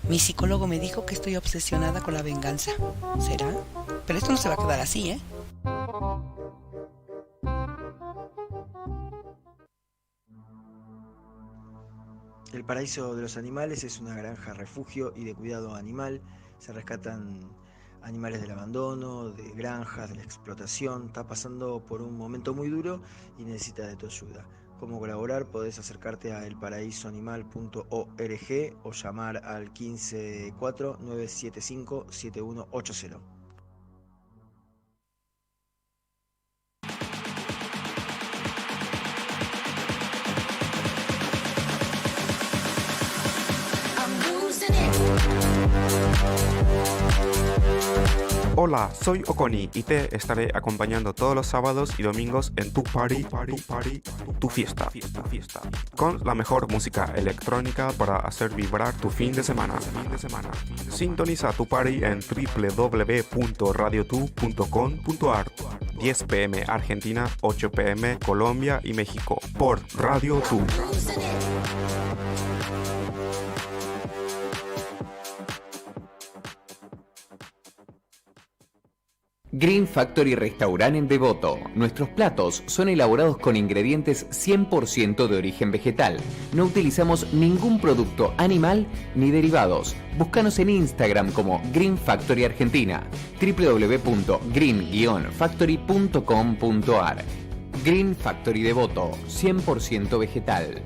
Mi psicólogo me dijo que estoy obsesionada con la venganza. ¿Será? Pero esto no se va a quedar así, ¿eh? El Paraíso de los Animales es una granja refugio y de cuidado animal. Se rescatan animales del abandono, de granjas, de la explotación. Está pasando por un momento muy duro y necesita de tu ayuda. ¿Cómo colaborar? Podés acercarte a elparaísoanimal.org o llamar al 154 975 7180. Hola, soy Okoni y te estaré acompañando todos los sábados y domingos en tu party, tu fiesta, con la mejor música electrónica para hacer vibrar tu fin de semana. Sintoniza tu party en www.radiotu.com.ar. 10 p.m. Argentina, 8 p.m. Colombia y México por Radio Tu. Green Factory Restaurant en Devoto. Nuestros platos son elaborados con ingredientes 100% de origen vegetal. No utilizamos ningún producto animal ni derivados. Búscanos en Instagram como Green Factory Argentina, www.green-factory.com.ar. Green Factory Devoto, 100% vegetal.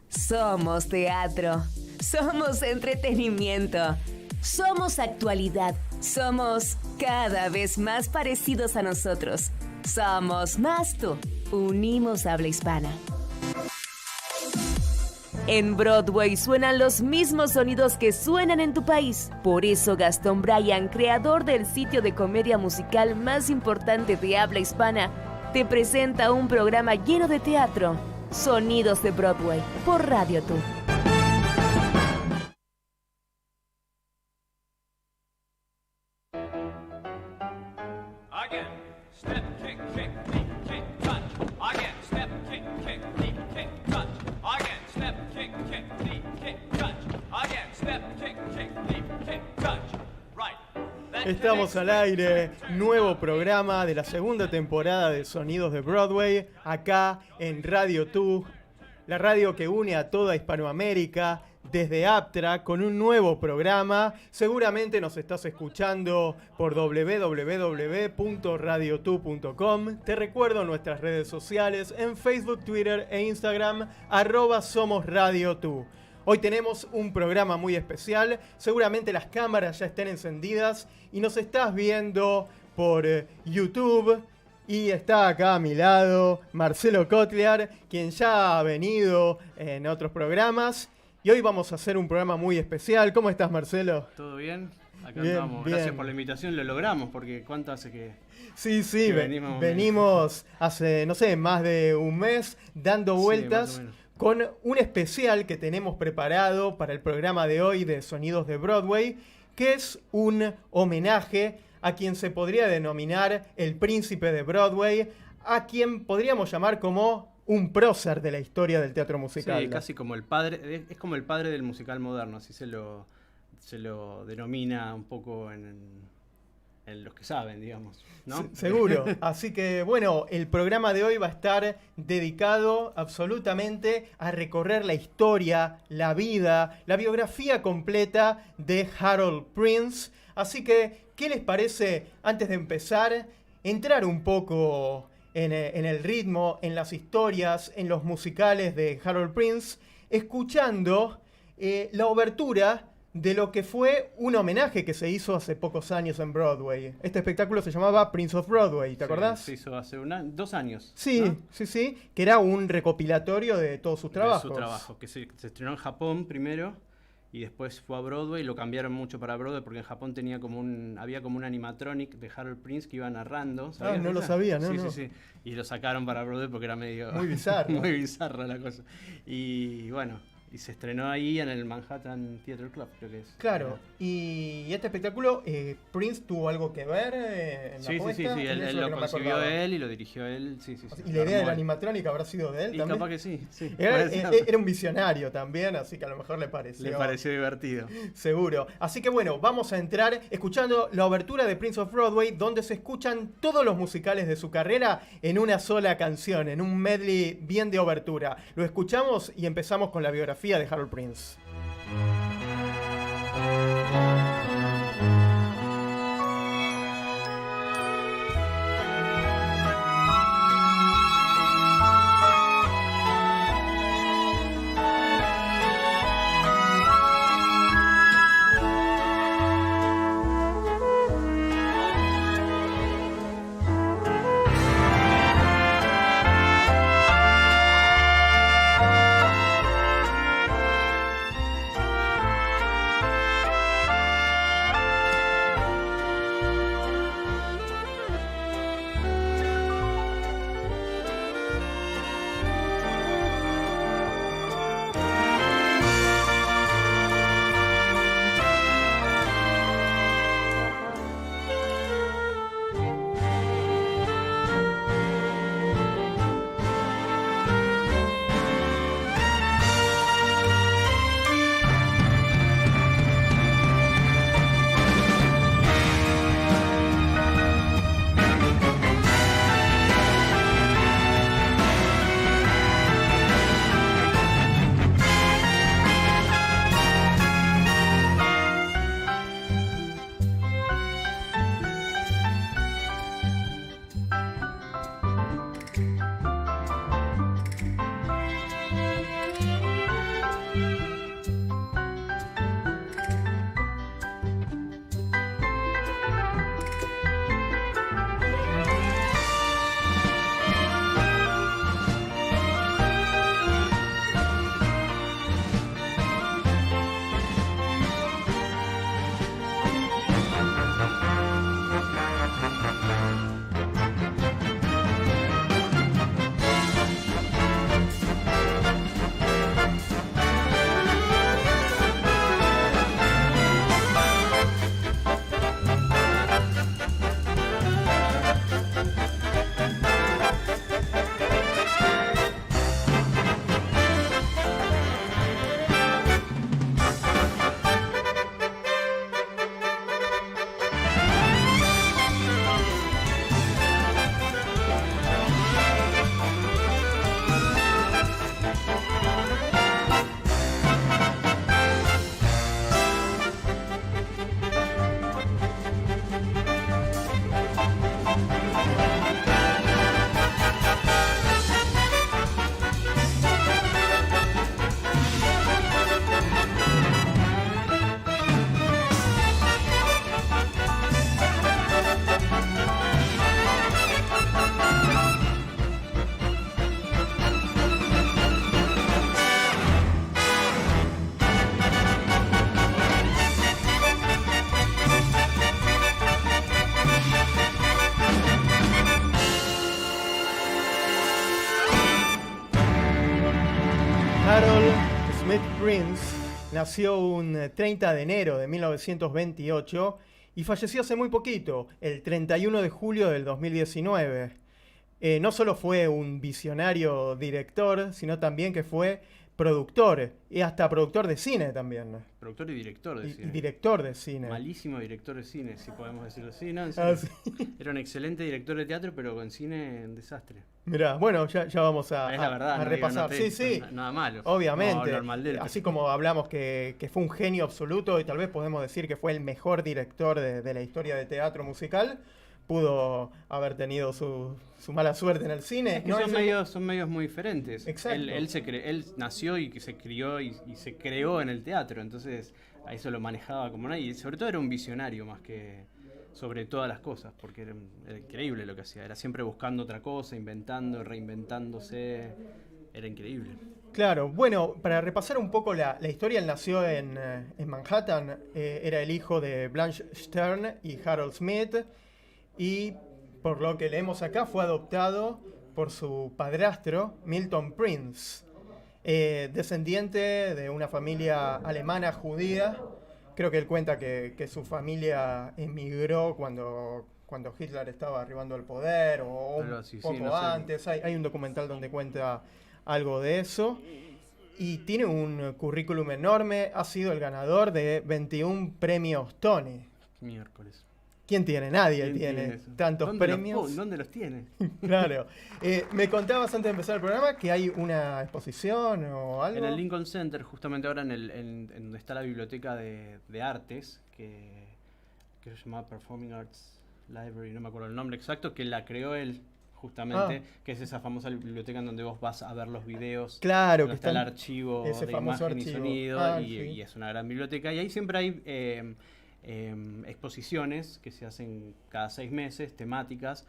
Somos teatro, somos entretenimiento, somos actualidad, somos cada vez más parecidos a nosotros. Somos más tú, unimos habla hispana. En Broadway suenan los mismos sonidos que suenan en tu país. Por eso Gastón Bryan, creador del sitio de comedia musical más importante de habla hispana, te presenta un programa lleno de teatro. Sonidos de Broadway, por Radio Tu. Estamos al aire, nuevo programa de la segunda temporada de Sonidos de Broadway, acá en Radio Tu, la radio que une a toda Hispanoamérica, desde Aptra, con un nuevo programa. Seguramente nos estás escuchando por www.radiotu.com. Te recuerdo nuestras redes sociales en Facebook, Twitter e Instagram, @somosradiotu. Hoy tenemos un programa muy especial, seguramente las cámaras ya estén encendidas y nos estás viendo por YouTube. Y está acá a mi lado Marcelo Kotliar, quien ya ha venido en otros programas. Y hoy vamos a hacer un programa muy especial. ¿Cómo estás, Marcelo? ¿Todo bien? Acá Bien, andamos. bien. Gracias por la invitación, lo logramos, porque ¿cuánto hace que...? Sí, que venimos hace, no sé, más de un mes dando vueltas. Sí, más o menos. Con un especial que tenemos preparado para el programa de hoy de Sonidos de Broadway, que es un homenaje a quien se podría denominar el príncipe de Broadway, a quien podríamos llamar como un prócer de la historia del teatro musical. Sí, casi como el padre, es como el padre del musical moderno, así se lo denomina un poco en los que saben, digamos, ¿no? Seguro. Así que, bueno, el programa de hoy va a estar dedicado absolutamente a recorrer la historia, la vida, la biografía completa de Harold Prince. Así que, ¿qué les parece, antes de empezar, entrar un poco en el ritmo, en las historias, en los musicales de Harold Prince, escuchando la obertura de lo que fue un homenaje que se hizo hace pocos años en Broadway? Este espectáculo se llamaba Prince of Broadway, ¿te acordás? Se hizo hace 2 años. Sí, ¿no? sí, que era un recopilatorio de todos sus trabajos. De su trabajo, que se estrenó en Japón primero y después fue a Broadway y lo cambiaron mucho para Broadway porque en Japón había como un animatronic de Harold Prince que iba narrando. Ah, no lo sabía, ¿no? Sí, no. sí. Y lo sacaron para Broadway porque era medio... Muy bizarro. muy bizarra la cosa. Y bueno... Y se estrenó ahí en el Manhattan Theatre Club, creo que es. Claro, y este espectáculo, Prince tuvo algo que ver en la Sí, puesta. él Eso es lo que no me concibió acordaba. él y lo dirigió él, sí. Y la idea del animatronic habrá sido de él Y también. capaz que sí. Era un visionario también, así que a lo mejor le pareció. Le pareció divertido. Seguro. Así que bueno, vamos a entrar escuchando la obertura de Prince of Broadway, donde se escuchan todos los musicales de su carrera en una sola canción, en un medley bien de obertura. Lo escuchamos y empezamos con la biografía de Harold Prince. Harold Smith Prince nació un 30 de enero de 1928 y falleció hace muy poquito, el 31 de julio del 2019. No solo fue un visionario director, sino también que fue productor y hasta productor de cine también. Productor y director de cine. Y director de cine. Malísimo director de cine, si podemos decirlo así. No, Ah, sí. Era un excelente director de teatro, pero con cine un desastre. Mirá, bueno, ya vamos Es la verdad, a no repasar. digo, no Sí, te- nada malo. obviamente. No, hablar mal de él, Así pero- como hablamos que fue un genio absoluto y tal vez podemos decir que fue el mejor director de la historia de teatro musical, pudo haber tenido su mala suerte en el cine. Es que No son, es- son medios muy diferentes. Exacto. Él nació y que se crió y se creó en el teatro, entonces a eso lo manejaba como nadie. Y sobre todo era un visionario más que sobre todas las cosas, porque era increíble lo que hacía. Era siempre buscando otra cosa, inventando, reinventándose. Era increíble. Claro, bueno, para repasar un poco la historia, él nació en Manhattan, era el hijo de Blanche Stern y Harold Smith, y por lo que leemos acá fue adoptado por su padrastro, Milton Prince. descendiente de una familia alemana judía. Creo que él cuenta que su familia emigró cuando Hitler estaba arribando al poder o un poco no sé. antes. Hay un documental donde cuenta algo de eso. Y tiene un currículum enorme. Ha sido el ganador de 21 premios Tony. Miércoles. ¿Quién tiene? Nadie ¿Quién tiene tiene eso? tantos premios. ¿Dónde los tiene? Claro. Me contabas antes de empezar el programa que hay una exposición o algo. En el Lincoln Center, justamente ahora en donde está la biblioteca de artes, que se llama Performing Arts Library, no me acuerdo el nombre exacto, que la creó él, justamente, que es esa famosa biblioteca en donde vos vas a ver los videos. Claro, donde está el archivo ese de famoso imagen y archivo. sonido, Sí. y es una gran biblioteca. Y ahí siempre hay exposiciones que se hacen cada 6 meses, temáticas.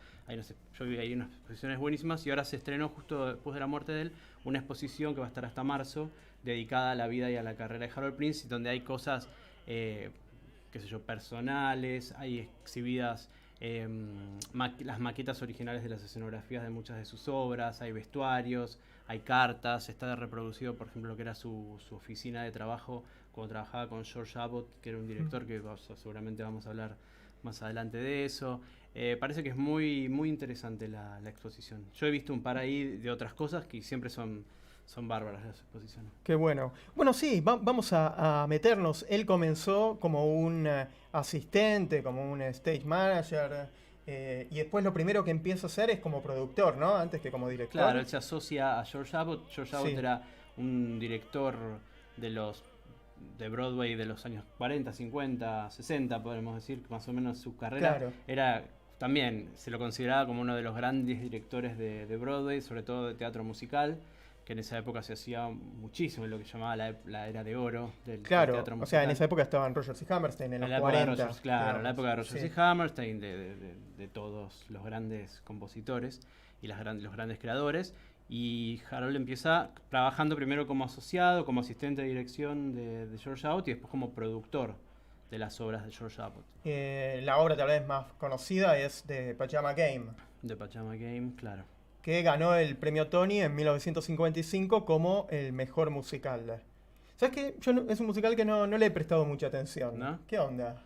Yo vi ahí unas exposiciones buenísimas y ahora se estrenó justo después de la muerte de él una exposición que va a estar hasta marzo dedicada a la vida y a la carrera de Harold Prince, donde hay cosas, qué sé yo, personales, hay exhibidas las maquetas originales de las escenografías de muchas de sus obras, hay vestuarios, hay cartas, está reproducido, por ejemplo, lo que era su oficina de trabajo cuando trabajaba con George Abbott, que era un director que seguramente vamos a hablar más adelante de eso. Parece que es muy, muy interesante la exposición. Yo he visto un par ahí de otras cosas que siempre son bárbaras las exposiciones. Qué bueno. Bueno, sí, vamos a meternos. Él comenzó como un asistente, como un stage manager, y después lo primero que empieza a hacer es como productor, ¿no? Antes que como director. Claro, él se asocia a George Abbott. George Abbott Sí. era un director de Broadway de los años 40, 50, 60, podemos decir, más o menos su carrera. Claro. Era también, se lo consideraba como uno de los grandes directores de Broadway, sobre todo de teatro musical, que en esa época se hacía muchísimo, lo que llamaba la era de oro del Claro, teatro o musical. sea, en esa época estaban Rodgers y Hammerstein, en los la época de 40. Rodgers, claro, la época de Rodgers sí. y Hammerstein, de todos los grandes compositores y los grandes creadores. Y Harold empieza trabajando primero como asociado, como asistente de dirección de George Abbott y después como productor de las obras de George Abbott. La obra tal vez más conocida es de Pajama Game, De Pajama Game, claro. que ganó el premio Tony en 1955 como el mejor musical. ¿Sabes qué? Es un musical que no le he prestado mucha atención. ¿No? ¿Qué onda?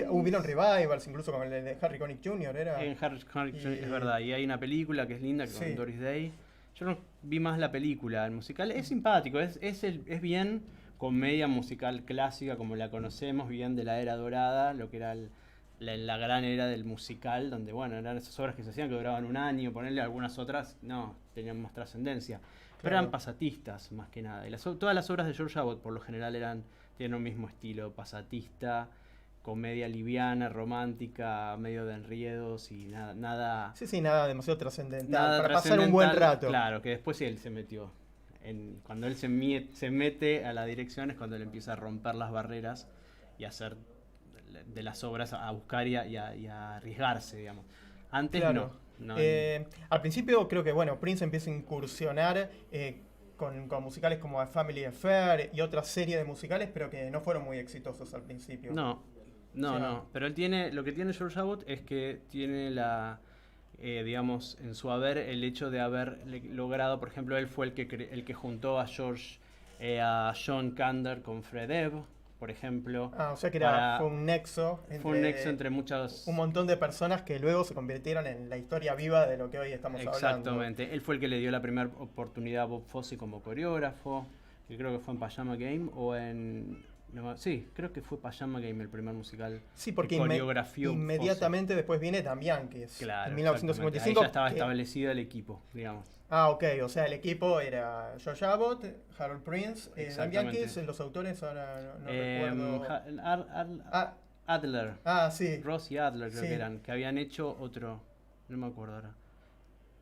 Hubieron revivals, incluso con el de Harry Connick Jr. Era. En Harry Y- es verdad, y hay una película que es linda Sí. con Doris Day. Yo no vi más la película, el musical es simpático, es bien comedia musical clásica como la conocemos, bien de la era dorada, lo que era la gran era del musical, donde bueno, eran esas obras que se hacían que duraban un año, ponerle algunas otras, no, tenían más trascendencia. Pero Claro. eran pasatistas más que nada. Y todas las obras de George Abbott por lo general tienen un mismo estilo, pasatista, comedia liviana, romántica, medio de enriedos y nada Sí, nada demasiado trascendental. nada Para pasar un buen trascendental. rato. Claro, que después él se metió. Cuando él se mete a la dirección es cuando él empieza a romper las barreras y a hacer de las obras, a buscar y a arriesgarse, digamos. Antes Claro. no. Al principio creo que bueno, Prince empieza a incursionar con musicales como A Family Affair y otra serie de musicales, pero que no fueron muy exitosos al principio. No. O sea, Pero lo que tiene George Abbott es que tiene digamos, en su haber el hecho de haber logrado, por ejemplo, él fue el que juntó a a John Kander con Fred Ebb, por ejemplo. o sea que fue un nexo entre muchas... un montón de personas que luego se convirtieron en la historia viva de lo que hoy estamos hablando. Exactamente. Él fue el que le dio la primera oportunidad a Bob Fosse como coreógrafo, que creo que fue en Pajama Game o en... sí, creo que fue Pajama Game el primer musical. Sí, porque que coreografió inmediatamente después viene Damianquis. Claro, en 1955. ahí ya estaba establecido el equipo, digamos. Ok, o sea, el equipo era George Abbott, Harold Prince, Exactamente. Damianquis, los autores ahora no recuerdo. Adler, Sí. Ross y Adler creo Sí. que eran, que habían hecho otro, no me acuerdo ahora.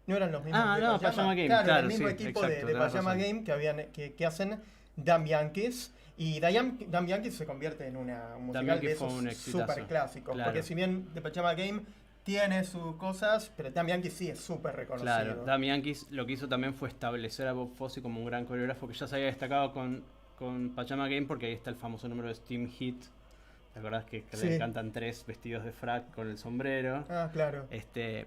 No eran los mismos no, Pajama Game, Claro, claro, el mismo sí, equipo exacto, de tenés Pajama razón. Game que hacen Damianquis. Y Damianquis se convierte en un musical Damianquis de fue un esos exitazo, súper clásicos. claro. Porque si bien The Pajama Game tiene sus cosas, pero Damianquis sí es súper reconocido. Claro, Damianquis lo que hizo también fue establecer a Bob Fosse como un gran coreógrafo que ya se había destacado con Pajama Game, porque ahí está el famoso número de Steam Hit ¿Te acordás que Sí. le cantan 3 vestidos de frac con el sombrero? Ah, claro.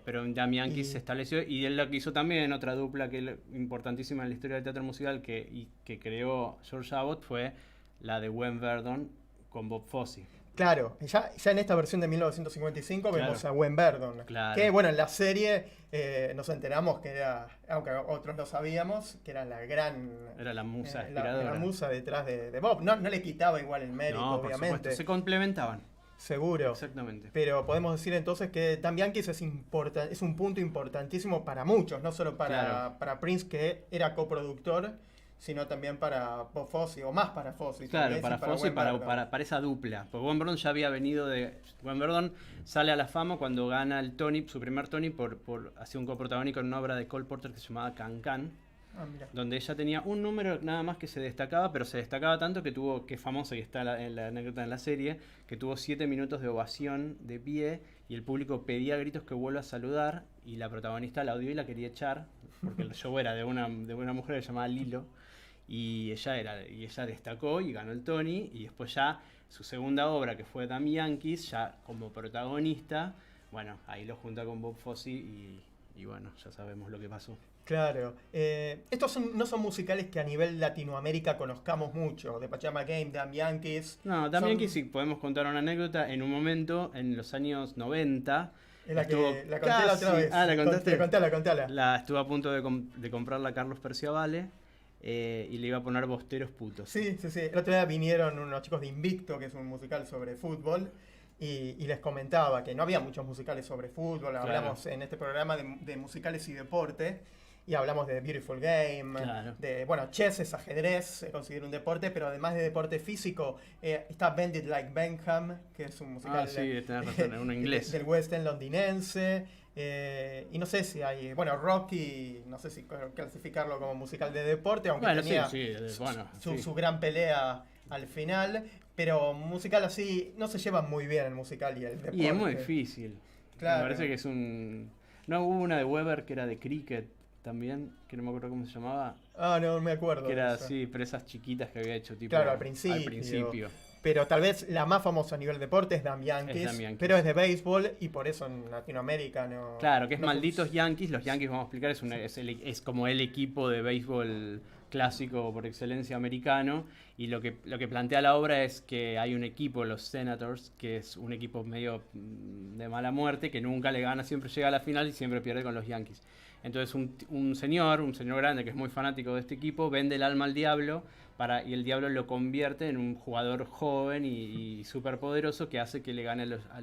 Pero Damián Y- se estableció y él lo que hizo también, otra dupla importantísima en la historia del teatro musical que creó George Abbott fue la de Gwen Verdon con Bob Fosse. Claro, ya en esta versión de 1955 vemos Claro. a Gwen Verdon. Claro. Que bueno, en la serie nos enteramos que era, aunque otros no sabíamos, que era la gran... Era la musa la inspiradora. musa detrás de Bob. No le quitaba igual el mérito, No, por obviamente. supuesto, se complementaban. Seguro. Exactamente. Pero podemos decir entonces que Dan Bianchis es un punto importantísimo para muchos, no solo Claro. para Prince, que era coproductor, sino también para Bob Fosse, o más para Fosse. Claro, también, para Fosse y Gwen Verdon. para esa dupla. Porque Gwen Verdon ya había venido de... Gwen Verdon sale a la fama cuando gana el Tony, su primer Tony, por hacer un coprotagónico en una obra de Cole Porter que se llamaba Can Can, Ah, mira. donde ella tenía un número nada más que se destacaba, pero se destacaba tanto que tuvo, que es famosa y está en la anécdota en la serie, que tuvo 7 minutos de ovación de pie y el público pedía a gritos que vuelva a saludar y la protagonista la odió y la quería echar, porque el show era de una mujer que se llamaba Lilo. Y ella destacó y ganó el Tony, y después ya su segunda obra, que fue Dan Bianchis, ya como protagonista, bueno, ahí lo junta con Bob Fosse y bueno, ya sabemos lo que pasó. Claro. Estos no son musicales que a nivel Latinoamérica conozcamos mucho. De Pachama Game, Dan Bianchis. No, Dan Bianchis, si podemos contar una anécdota, en un momento, en los años 90, Es la estuvo que la conté la otra casi- vez. Ah, ¿la contaste? Contala. Estuvo a punto de comprarla Carlos Perciavale y le iba a poner Bosteros Putos. Sí. El otro día vinieron unos chicos de Invicto, que es un musical sobre fútbol, y les comentaba que no había muchos musicales sobre fútbol. Claro. Hablamos en este programa de musicales y deporte, y hablamos de Beautiful Game, Claro. chess es ajedrez, se considera un deporte, pero además de deporte físico, está Bend It Like Benham, que es un musical Ah, sí, tenés razón, es un inglés. del West End londinense. Y no sé si hay, Rocky, no sé si clasificarlo como musical de deporte, aunque Bueno, tenía sí, bueno, sí. su gran pelea al final, pero musical así no se llevan muy bien el musical y el deporte. Y es muy difícil. Claro. Me parece que es un... No, hubo una de Weber que era de cricket también, que no me acuerdo cómo se llamaba. Ah, no me acuerdo. Que de era eso. así, pero esas chiquitas que había hecho tipo... Claro, al principio. Pero tal vez la más famosa a nivel deporte es Dan Bianchis, Es Dan Bianchis. pero es de béisbol y por eso en Latinoamérica no... Claro, que es no Malditos Yankees. Los Yankees, vamos a explicar, es como el equipo de béisbol clásico por excelencia americano. Y lo que plantea la obra es que hay un equipo, los Senators, que es un equipo medio de mala muerte, que nunca le gana, siempre llega a la final y siempre pierde con los Yankees. Entonces un señor grande que es muy fanático de este equipo, vende el alma al diablo y el diablo lo convierte en un jugador joven y súper poderoso que hace que le gane a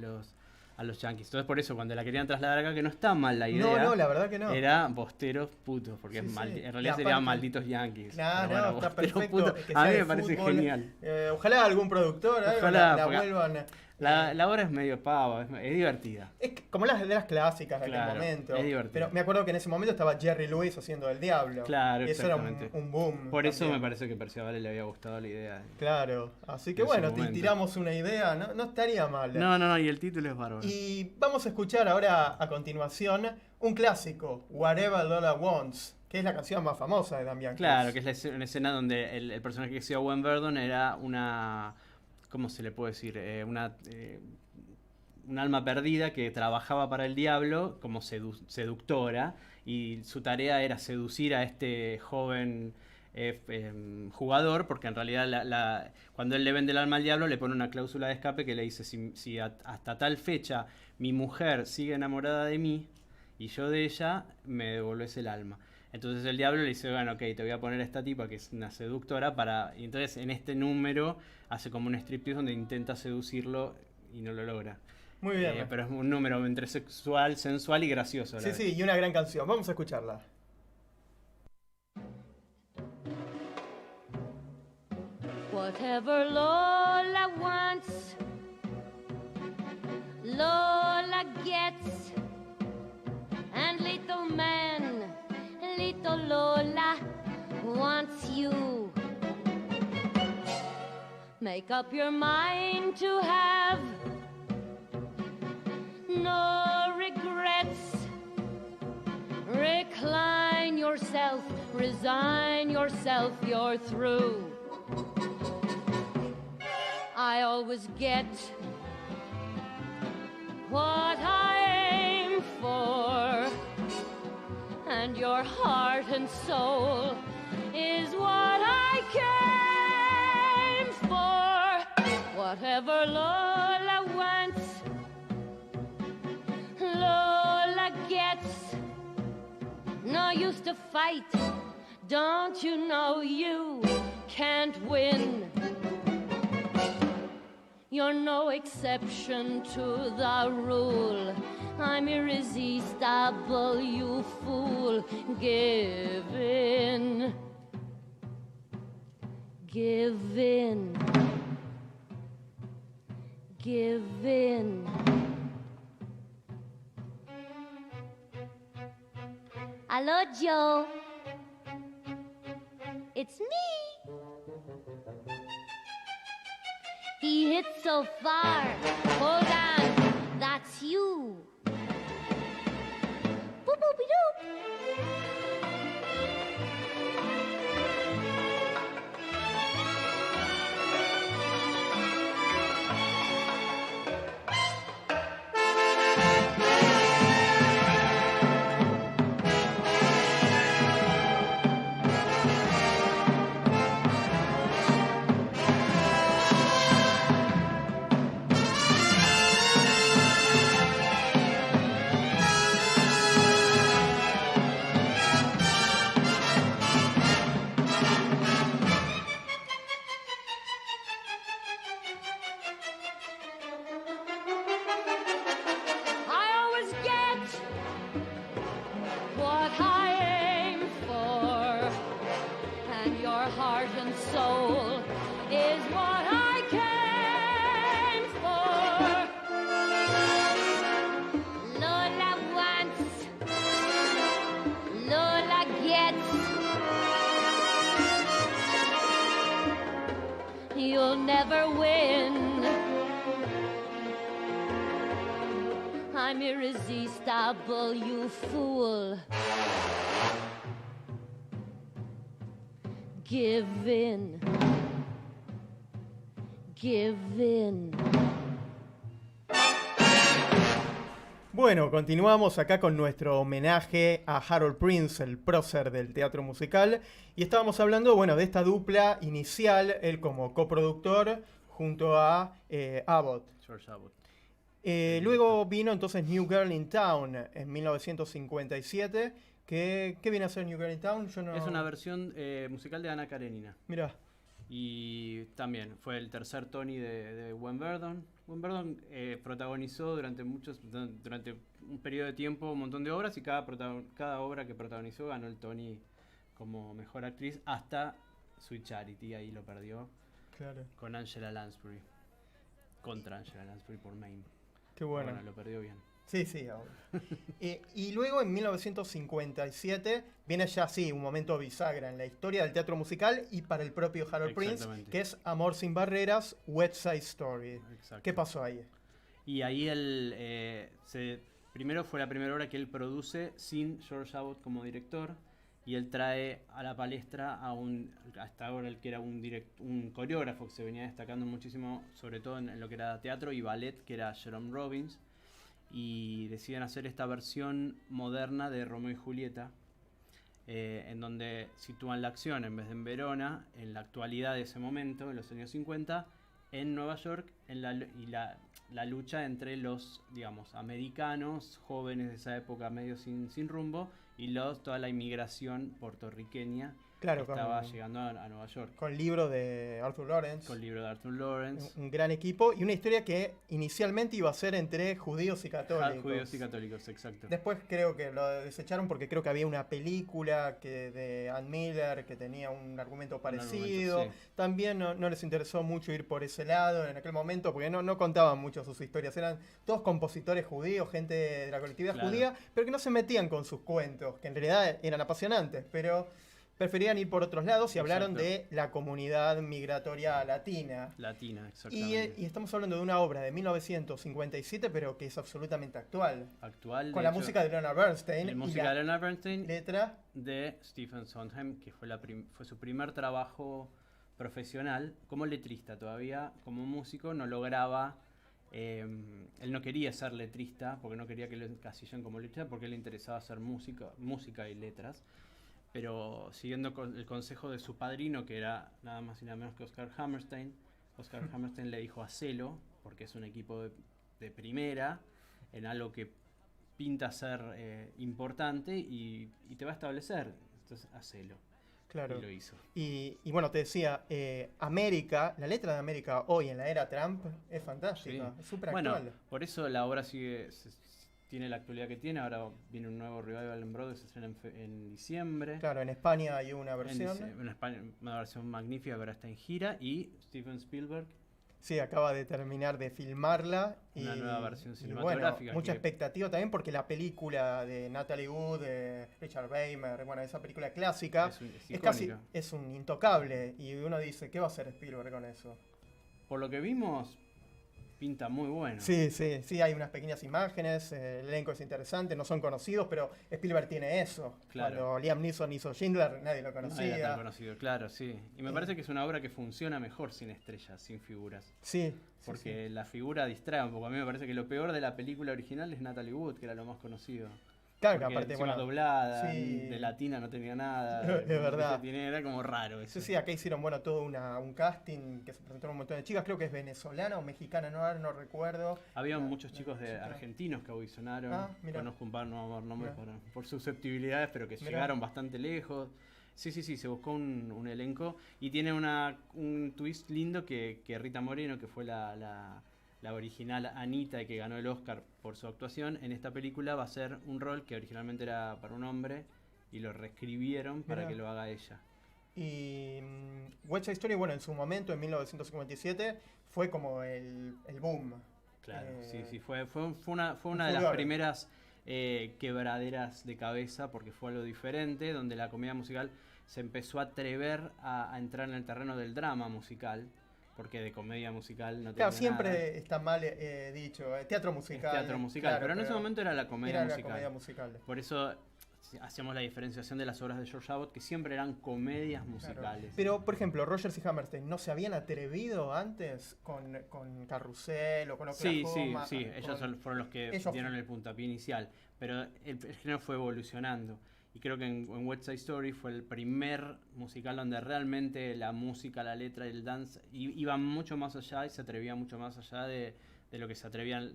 los Yankees. Entonces por eso cuando la querían trasladar acá, que no está mal la idea. No, la verdad que no. Era Bosteros Putos, porque Sí, es sí. en realidad Y serían aparte- Malditos Yankees. Claro, Pero bueno, está Bosteros perfecto. Putos, que a sea mí de me parece fútbol. genial. Ojalá algún productor Ojalá, la porque vuelvan... La obra es medio pava, es divertida. Es como las de las clásicas de Claro, aquel momento. es divertido. Pero me acuerdo que en ese momento estaba Jerry Lewis haciendo El Diablo. Claro, Y eso era exactamente. un boom. Por eso también. me parece que Perciavale le había gustado la idea. Claro, así que en su bueno, te momento. tiramos una idea, no estaría mal. No, y el título es bárbaro. Y vamos a escuchar ahora a continuación un clásico, Whatever Lola Wants, que es la canción más famosa de Dan Bianchis. Claro, que es una escena donde el personaje que hacía Gwen Verdon era una... ¿Cómo se le puede decir? Un alma perdida que trabajaba para el diablo como seductora y su tarea era seducir a este joven jugador, porque en realidad cuando él le vende el alma al diablo le pone una cláusula de escape que le dice si hasta tal fecha mi mujer sigue enamorada de mí y yo de ella, me devolves el alma. Entonces el diablo le dice, bueno, ok, te voy a poner a esta tipa que es una seductora y entonces en este número hace como un striptease donde intenta seducirlo y no lo logra. Muy bien. Pero es un número entre sexual, sensual y gracioso. a la vez. Sí, y una gran canción. Vamos a escucharla. Whatever Lola wants, Lola gets. And little man, little Lola wants you. Make up your mind to have no regrets. Recline yourself, resign yourself, you're through. I always get what I aim for, and your heart and soul is what I came for. Whatever Lola wants, Lola gets. No use to fight, don't you know you can't win? You're no exception to the rule. I'm irresistible, you fool. Give in. Give in. Give in. Hello, Joe. It's me. He hit so far. Hold on, that's you. Boop, boopy doop. You'll never win. I'm irresistible, you fool. Give in. Give in. Bueno, continuamos acá con nuestro homenaje a Harold Prince, el prócer del teatro musical, y estábamos hablando, bueno, de esta dupla inicial, él como coproductor junto a Abbott. George Abbott. Luego vino entonces New Girl in Town en 1957. ¿Qué viene a ser New Girl in Town? Yo no... Es una versión musical de Anna Karenina. Mirá. Y también fue el tercer Tony de Wm Verdon. Wm Verdon protagonizó durante un periodo de tiempo un montón de obras, y cada obra que protagonizó ganó el Tony como mejor actriz, hasta Sweet Charity, ahí lo perdió. Claro. Con Angela Lansbury. Contra Angela Lansbury por Maine. Qué bueno. Bueno, lo perdió bien. Sí, sí, ahora. Y luego en 1957 viene ya sí un momento bisagra en la historia del teatro musical y para el propio Harold Prince, que es Amor sin barreras, West Side Story. Exacto. ¿Qué pasó ahí? Y ahí él primero fue la primera obra que él produce sin George Abbott como director, y él trae a la palestra hasta ahora el que era un coreógrafo que se venía destacando muchísimo, sobre todo en lo que era teatro y ballet, que era Jerome Robbins. Y deciden hacer esta versión moderna de Romeo y Julieta, en donde sitúan la acción, en vez de en Verona, en la actualidad de ese momento, en los años 50, en Nueva York, y la lucha entre los, digamos, americanos, jóvenes de esa época medio sin rumbo, y toda la inmigración puertorriqueña, claro, que estaba llegando a Nueva York. Con libro de Arthur Lawrence. Un gran equipo, y una historia que inicialmente iba a ser entre judíos y católicos. Judíos y católicos, exacto. Después creo que lo desecharon porque creo que había una película de Ann Miller que tenía un argumento parecido. Sí. También no les interesó mucho ir por ese lado en aquel momento, porque no contaban mucho sus historias. Eran todos compositores judíos, gente de la colectividad judía, pero que no se metían con sus cuentos, que en realidad eran apasionantes, pero preferían ir por otros lados y hablaron de la comunidad migratoria latina. Latina, exactamente. Y estamos hablando de una obra de 1957, pero que es absolutamente actual. Con la música de Leonard Bernstein. La música de Leonard Bernstein. Letra de Stephen Sondheim, que fue su primer trabajo profesional, como letrista todavía, como músico, no lograba. Él no quería ser letrista, porque no quería que lo encasillen como letrista, porque le interesaba hacer música y letras. Pero siguiendo con el consejo de su padrino, que era nada más y nada menos que Oscar Hammerstein le dijo: hacelo, porque es un equipo de primera, en algo que pinta ser importante y te va a establecer. Entonces, hacelo. Claro. Y lo hizo. Y bueno, te decía, América, la letra de América hoy en la era Trump es fantástica, Sí. es súper Bueno, actual. por eso la obra tiene la actualidad que tiene. Ahora viene un nuevo revival en Broadway, se estrena en diciembre. Claro, en España hay una versión. En España, una versión magnífica que ahora está en gira. Y Steven Spielberg, Sí, acaba de terminar de filmarla. una nueva versión y cinematográfica. bueno, mucha expectativa también porque la película de Natalie Wood, de Richard Weimer, bueno, esa película clásica, es casi, icónica. es un intocable. Y uno dice, ¿qué va a hacer Spielberg con eso? Por lo que vimos, pinta muy bueno. Sí, hay unas pequeñas imágenes, el elenco es interesante, no son conocidos, pero Spielberg tiene eso. Claro. Cuando Liam Neeson hizo Schindler, nadie lo No era conocía. tan conocido, claro, sí. Y me parece que es una obra que funciona mejor sin estrellas, sin figuras. Sí. Porque la figura distrae un poco. A mí me parece que lo peor de la película original es Natalie Wood, que era lo más conocido. Claro, Porque aparte, encima bueno, doblada, sí. de latina no tenía nada. Es verdad. Era como raro eso. Sí, acá hicieron, todo un casting que se presentaron un montón de chicas, creo que es venezolana o mexicana, no recuerdo. Había La- muchos chicos chica. argentinos que audicionaron. Ah, mira. Conozco un par, no vamos a dar nombres Mira. por susceptibilidades, pero que Mira. llegaron bastante lejos. Sí, se buscó un elenco. Y tiene un twist lindo que Rita Moreno, que fue la original Anita y que ganó el Oscar por su actuación, en esta película va a ser un rol que originalmente era para un hombre y lo reescribieron para Mira. que lo haga ella. Y West Side Story, bueno, en su momento, en 1957, fue como el boom. Claro, Eh, sí, fue una de las furor. primeras quebraderas de cabeza, porque fue algo diferente, donde la comedia musical se empezó a atrever a entrar en el terreno del drama musical, porque de comedia musical no tenía Claro, siempre nada. está mal dicho, teatro musical. Es teatro musical, claro, pero en ese momento era la comedia era musical. la comedia musical. Por eso hacíamos la diferenciación de las obras de George Abbott, que siempre eran comedias musicales. Pero, por ejemplo, Rogers y Hammerstein, ¿no se habían atrevido antes con Carrusel o con Oklahoma? Sí, ellos fueron los que ellos- dieron el puntapié inicial, pero el género fue evolucionando. Y creo que en West Side Story fue el primer musical donde realmente la música, la letra y el dance iban mucho más allá y se atrevían mucho más allá de lo que se atrevían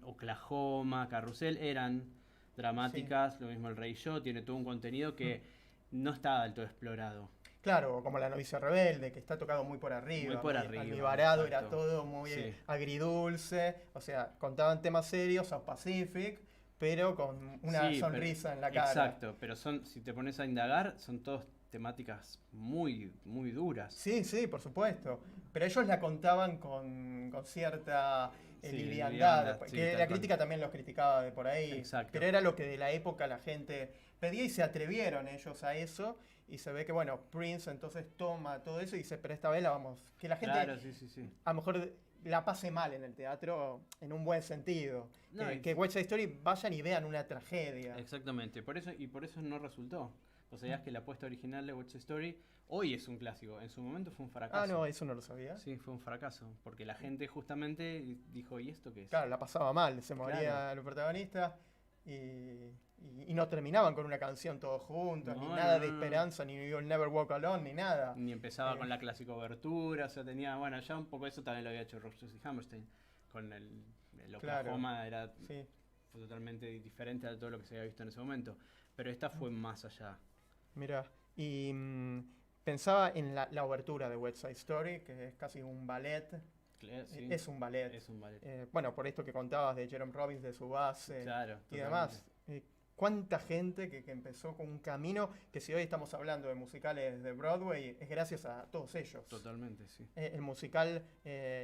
Oklahoma, Carrusel, eran dramáticas, lo mismo El Rey y Yo, tiene todo un contenido que no estaba del todo explorado. Claro, como La novicia rebelde, que está tocado muy por arriba. Muy por arriba, almibarado, era exacto. todo muy Sí. agridulce. O sea, contaban temas serios, South Pacific, pero con una Sí, sonrisa pero- en la cara. Exacto, pero si te pones a indagar, son todas temáticas muy, muy duras. Sí, por supuesto. Pero ellos la contaban con cierta Sí, liviandad, liviandad, porque sí, tal la cual. crítica también los criticaba de por ahí. Exacto. Pero era lo que de la época la gente pedía y se atrevieron ellos a eso. Y se ve que, bueno, Prince entonces toma todo eso y dice, pero esta vez la vamos... Que la gente Claro, sí. a lo mejor la pase mal en el teatro en un buen sentido. No, que West Side Story vayan y vean una tragedia. Exactamente, por eso no resultó. Vos sabías que la apuesta original de West Side Story hoy es un clásico, en su momento fue un fracaso. Ah, no, eso no lo sabía. Sí, fue un fracaso, porque la gente justamente dijo, ¿y esto qué es? Claro, la pasaba mal, se moría Claro. el protagonista y no terminaban con una canción todos juntos, ni No, nada no, de no. esperanza, ni You'll Never Walk Alone, ni nada. Ni empezaba Eh. con la clásica obertura, o sea, tenía, bueno, ya un poco eso también lo había hecho Rogers y Hammerstein, con el Claro. Oklahoma Sí. fue totalmente diferente a todo lo que se había visto en ese momento, pero esta fue más allá. Mira, y pensaba en la obertura de West Side Story, que es casi un ballet. Sí, Es un ballet. es un ballet. Bueno, por esto que contabas de Jerome Robbins, de su base Claro, y totalmente. demás. ¿Cuánta gente que empezó con un camino que si hoy estamos hablando de musicales de Broadway es gracias a todos ellos? Totalmente, sí. El musical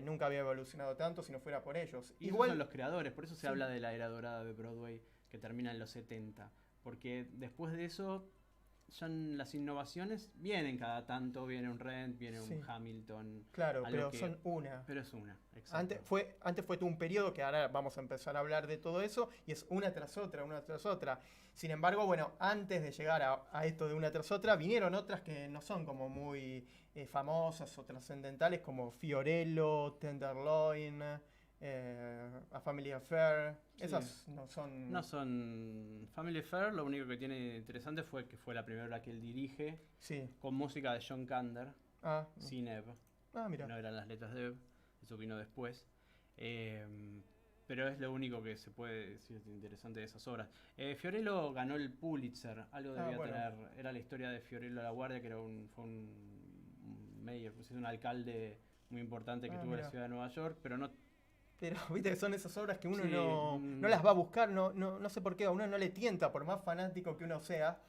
nunca había evolucionado tanto si no fuera por ellos. Y Igual son los creadores, por eso se Sí. habla de la era dorada de Broadway que termina en los 70, porque después de eso son las innovaciones, vienen cada tanto, viene un Rent, viene Sí. un Hamilton. Claro, algo pero que- son una. Pero es una, exacto. Antes fue todo un periodo que ahora vamos a empezar a hablar de todo eso y es una tras otra, una tras otra. Sin embargo, bueno, antes de llegar a esto de una tras otra, vinieron otras que no son como muy famosas o trascendentales como Fiorello, Tenderloin, A Family Affair. Sí. Esas no son... No son Family Affair, lo único que tiene interesante fue que fue la primera que él dirige, Sí. con música de John Kander, Ah, sin Ebb. mira. No eran las letras de Ebb, eso vino después. Pero es lo único que se puede decir interesante de esas obras. Fiorello ganó el Pulitzer, algo debía bueno. tener. Era la historia de Fiorello La Guardia, que era fue un mayor, pues es un alcalde muy importante que tuvo mira. la ciudad de Nueva York, pero no. Pero viste que son esas obras que uno Sí, no las va a buscar, no sé por qué, a uno no le tienta, por más fanático que uno sea.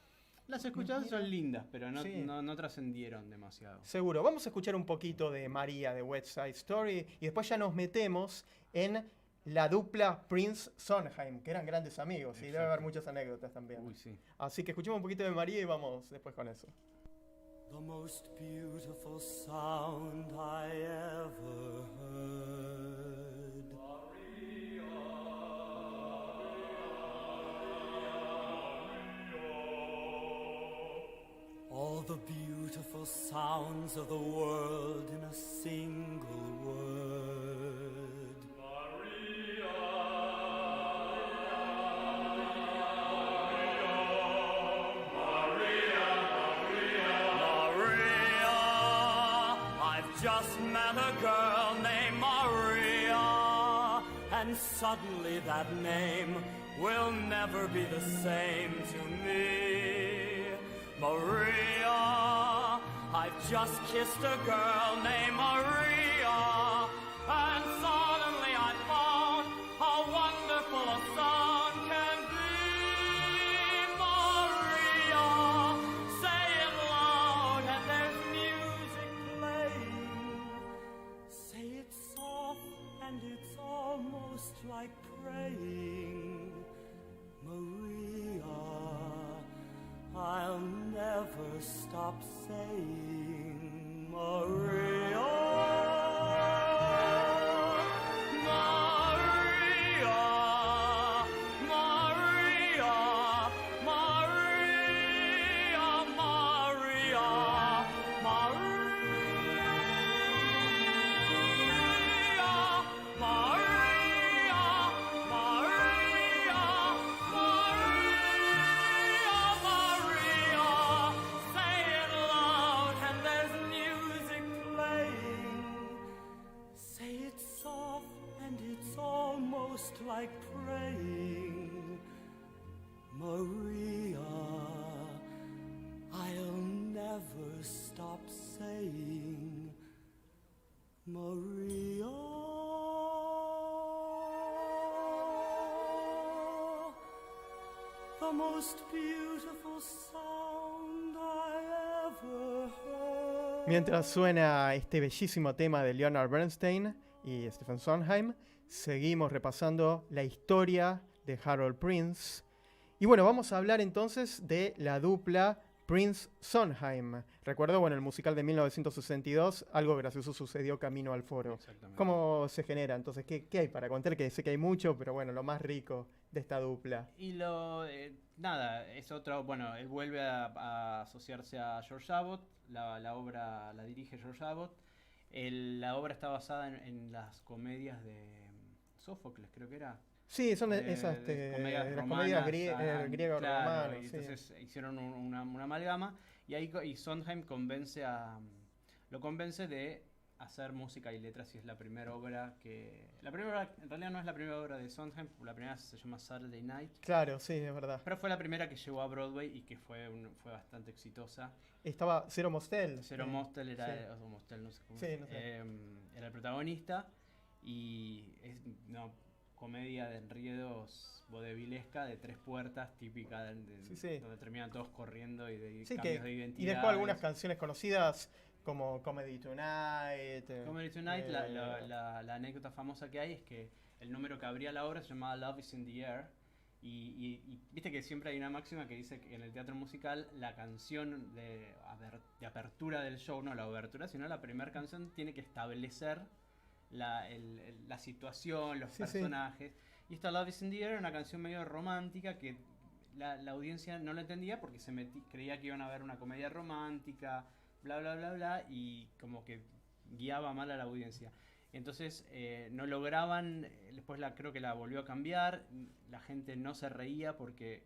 Las escuchadas Mira. son lindas, pero no, Sí. no trascendieron demasiado. Seguro. Vamos a escuchar un poquito de María de West Side Story y después ya nos metemos en la dupla Prince-Sondheim, que eran grandes amigos y debe Exacto. haber muchas anécdotas también. Uy, sí. Así que escuchemos un poquito de María y vamos después con eso. The most beautiful sound I ever heard. All the beautiful sounds of the world in a single word. Maria, I've just met a girl named Maria, and suddenly that name will never be the same to me. Maria, I've just kissed a girl named Maria, and suddenly I found how wonderful a song can be. Maria, say it loud and there's music playing. Say it soft and it's almost like praying. Maria, I'll never stop saying Maria. Maria, Maria, Maria, Maria, Maria, Maria, Maria, say it loud and there's music playing. Say it soft and it's almost like praying. Maria, I'll never stop saying Maria. The most beautiful sound I ever heard. Mientras suena este bellísimo tema de Leonard Bernstein y Stephen Sondheim, seguimos repasando la historia de Harold Prince. Y bueno, vamos a hablar entonces de la dupla Prince-Sondheim. Recuerdo, bueno, el musical de 1962, algo gracioso sucedió camino al foro. Exactamente. ¿Cómo se genera? Entonces, ¿qué hay para contar? Que sé que hay mucho, pero bueno, lo más rico de esta dupla. Y nada, es otro, bueno, él vuelve a asociarse a George Abbott, la obra la dirige George Abbott. La obra está basada en las comedias de Sófocles, creo que era. Sí, son de esas comedias las romanas, comedias griegas claro, romanas. y Sí. entonces hicieron una amalgama y ahí Sondheim lo convence de hacer música y letras y es la primera obra en realidad no es la primera obra de Sondheim, la primera se llama Saturday Night, Claro, sí, es verdad. pero fue la primera que llegó a Broadway y que fue bastante exitosa. Estaba Cero Mostel. Cero Mostel era, sí. o Mostel, no sé cómo Sí, es, no sé. era el protagonista y es una comedia de enredos vodevillesca de tres puertas típica Sí. donde terminan todos corriendo y de Sí, cambios de identidad. y dejó algunas canciones conocidas como Comedy Tonight. Comedy Tonight, la anécdota famosa que hay es que el número que abría la obra se llamaba Love is in the Air Y viste que siempre hay una máxima que dice que en el teatro musical la canción de apertura del show, no la obertura, sino la primera canción tiene que establecer la situación, los personajes. Y esta Love is in the Air era una canción medio romántica que la audiencia no la entendía porque creía que iban a ver una comedia romántica, bla, bla, bla, bla, y como que guiaba mal a la audiencia. Entonces no lograban, después creo que la volvió a cambiar, la gente no se reía porque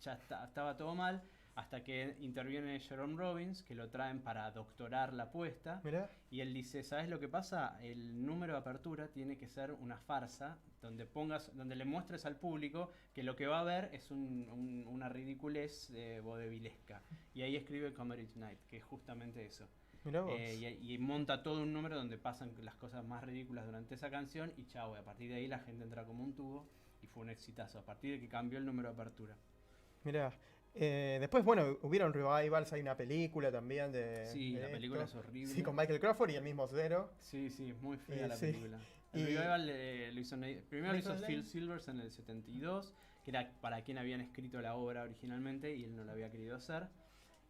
ya estaba todo mal, hasta que interviene Jerome Robbins, que lo traen para doctorar la apuesta. Mirá. Y él dice, ¿sabes lo que pasa? El número de apertura tiene que ser una farsa, donde le muestres al público que lo que va a ver es una ridiculez vodevilesca. Y ahí escribe Comedy Tonight, que es justamente eso. Mirá vos. Y monta todo un número donde pasan las cosas más ridículas durante esa canción y chao, a partir de ahí la gente entra como un tubo y fue un exitazo, a partir de que cambió el número de apertura. Mirá. Después, bueno, hubieron revivals, hay una película también de... Sí, de la película esto. es horrible. Sí, con Michael Crawford y el mismo Zero. Sí, muy fea la sí. película. El revival lo hizo primero lo hizo Phil Silvers en el 72, que era para quien habían escrito la obra originalmente y él no la había querido hacer.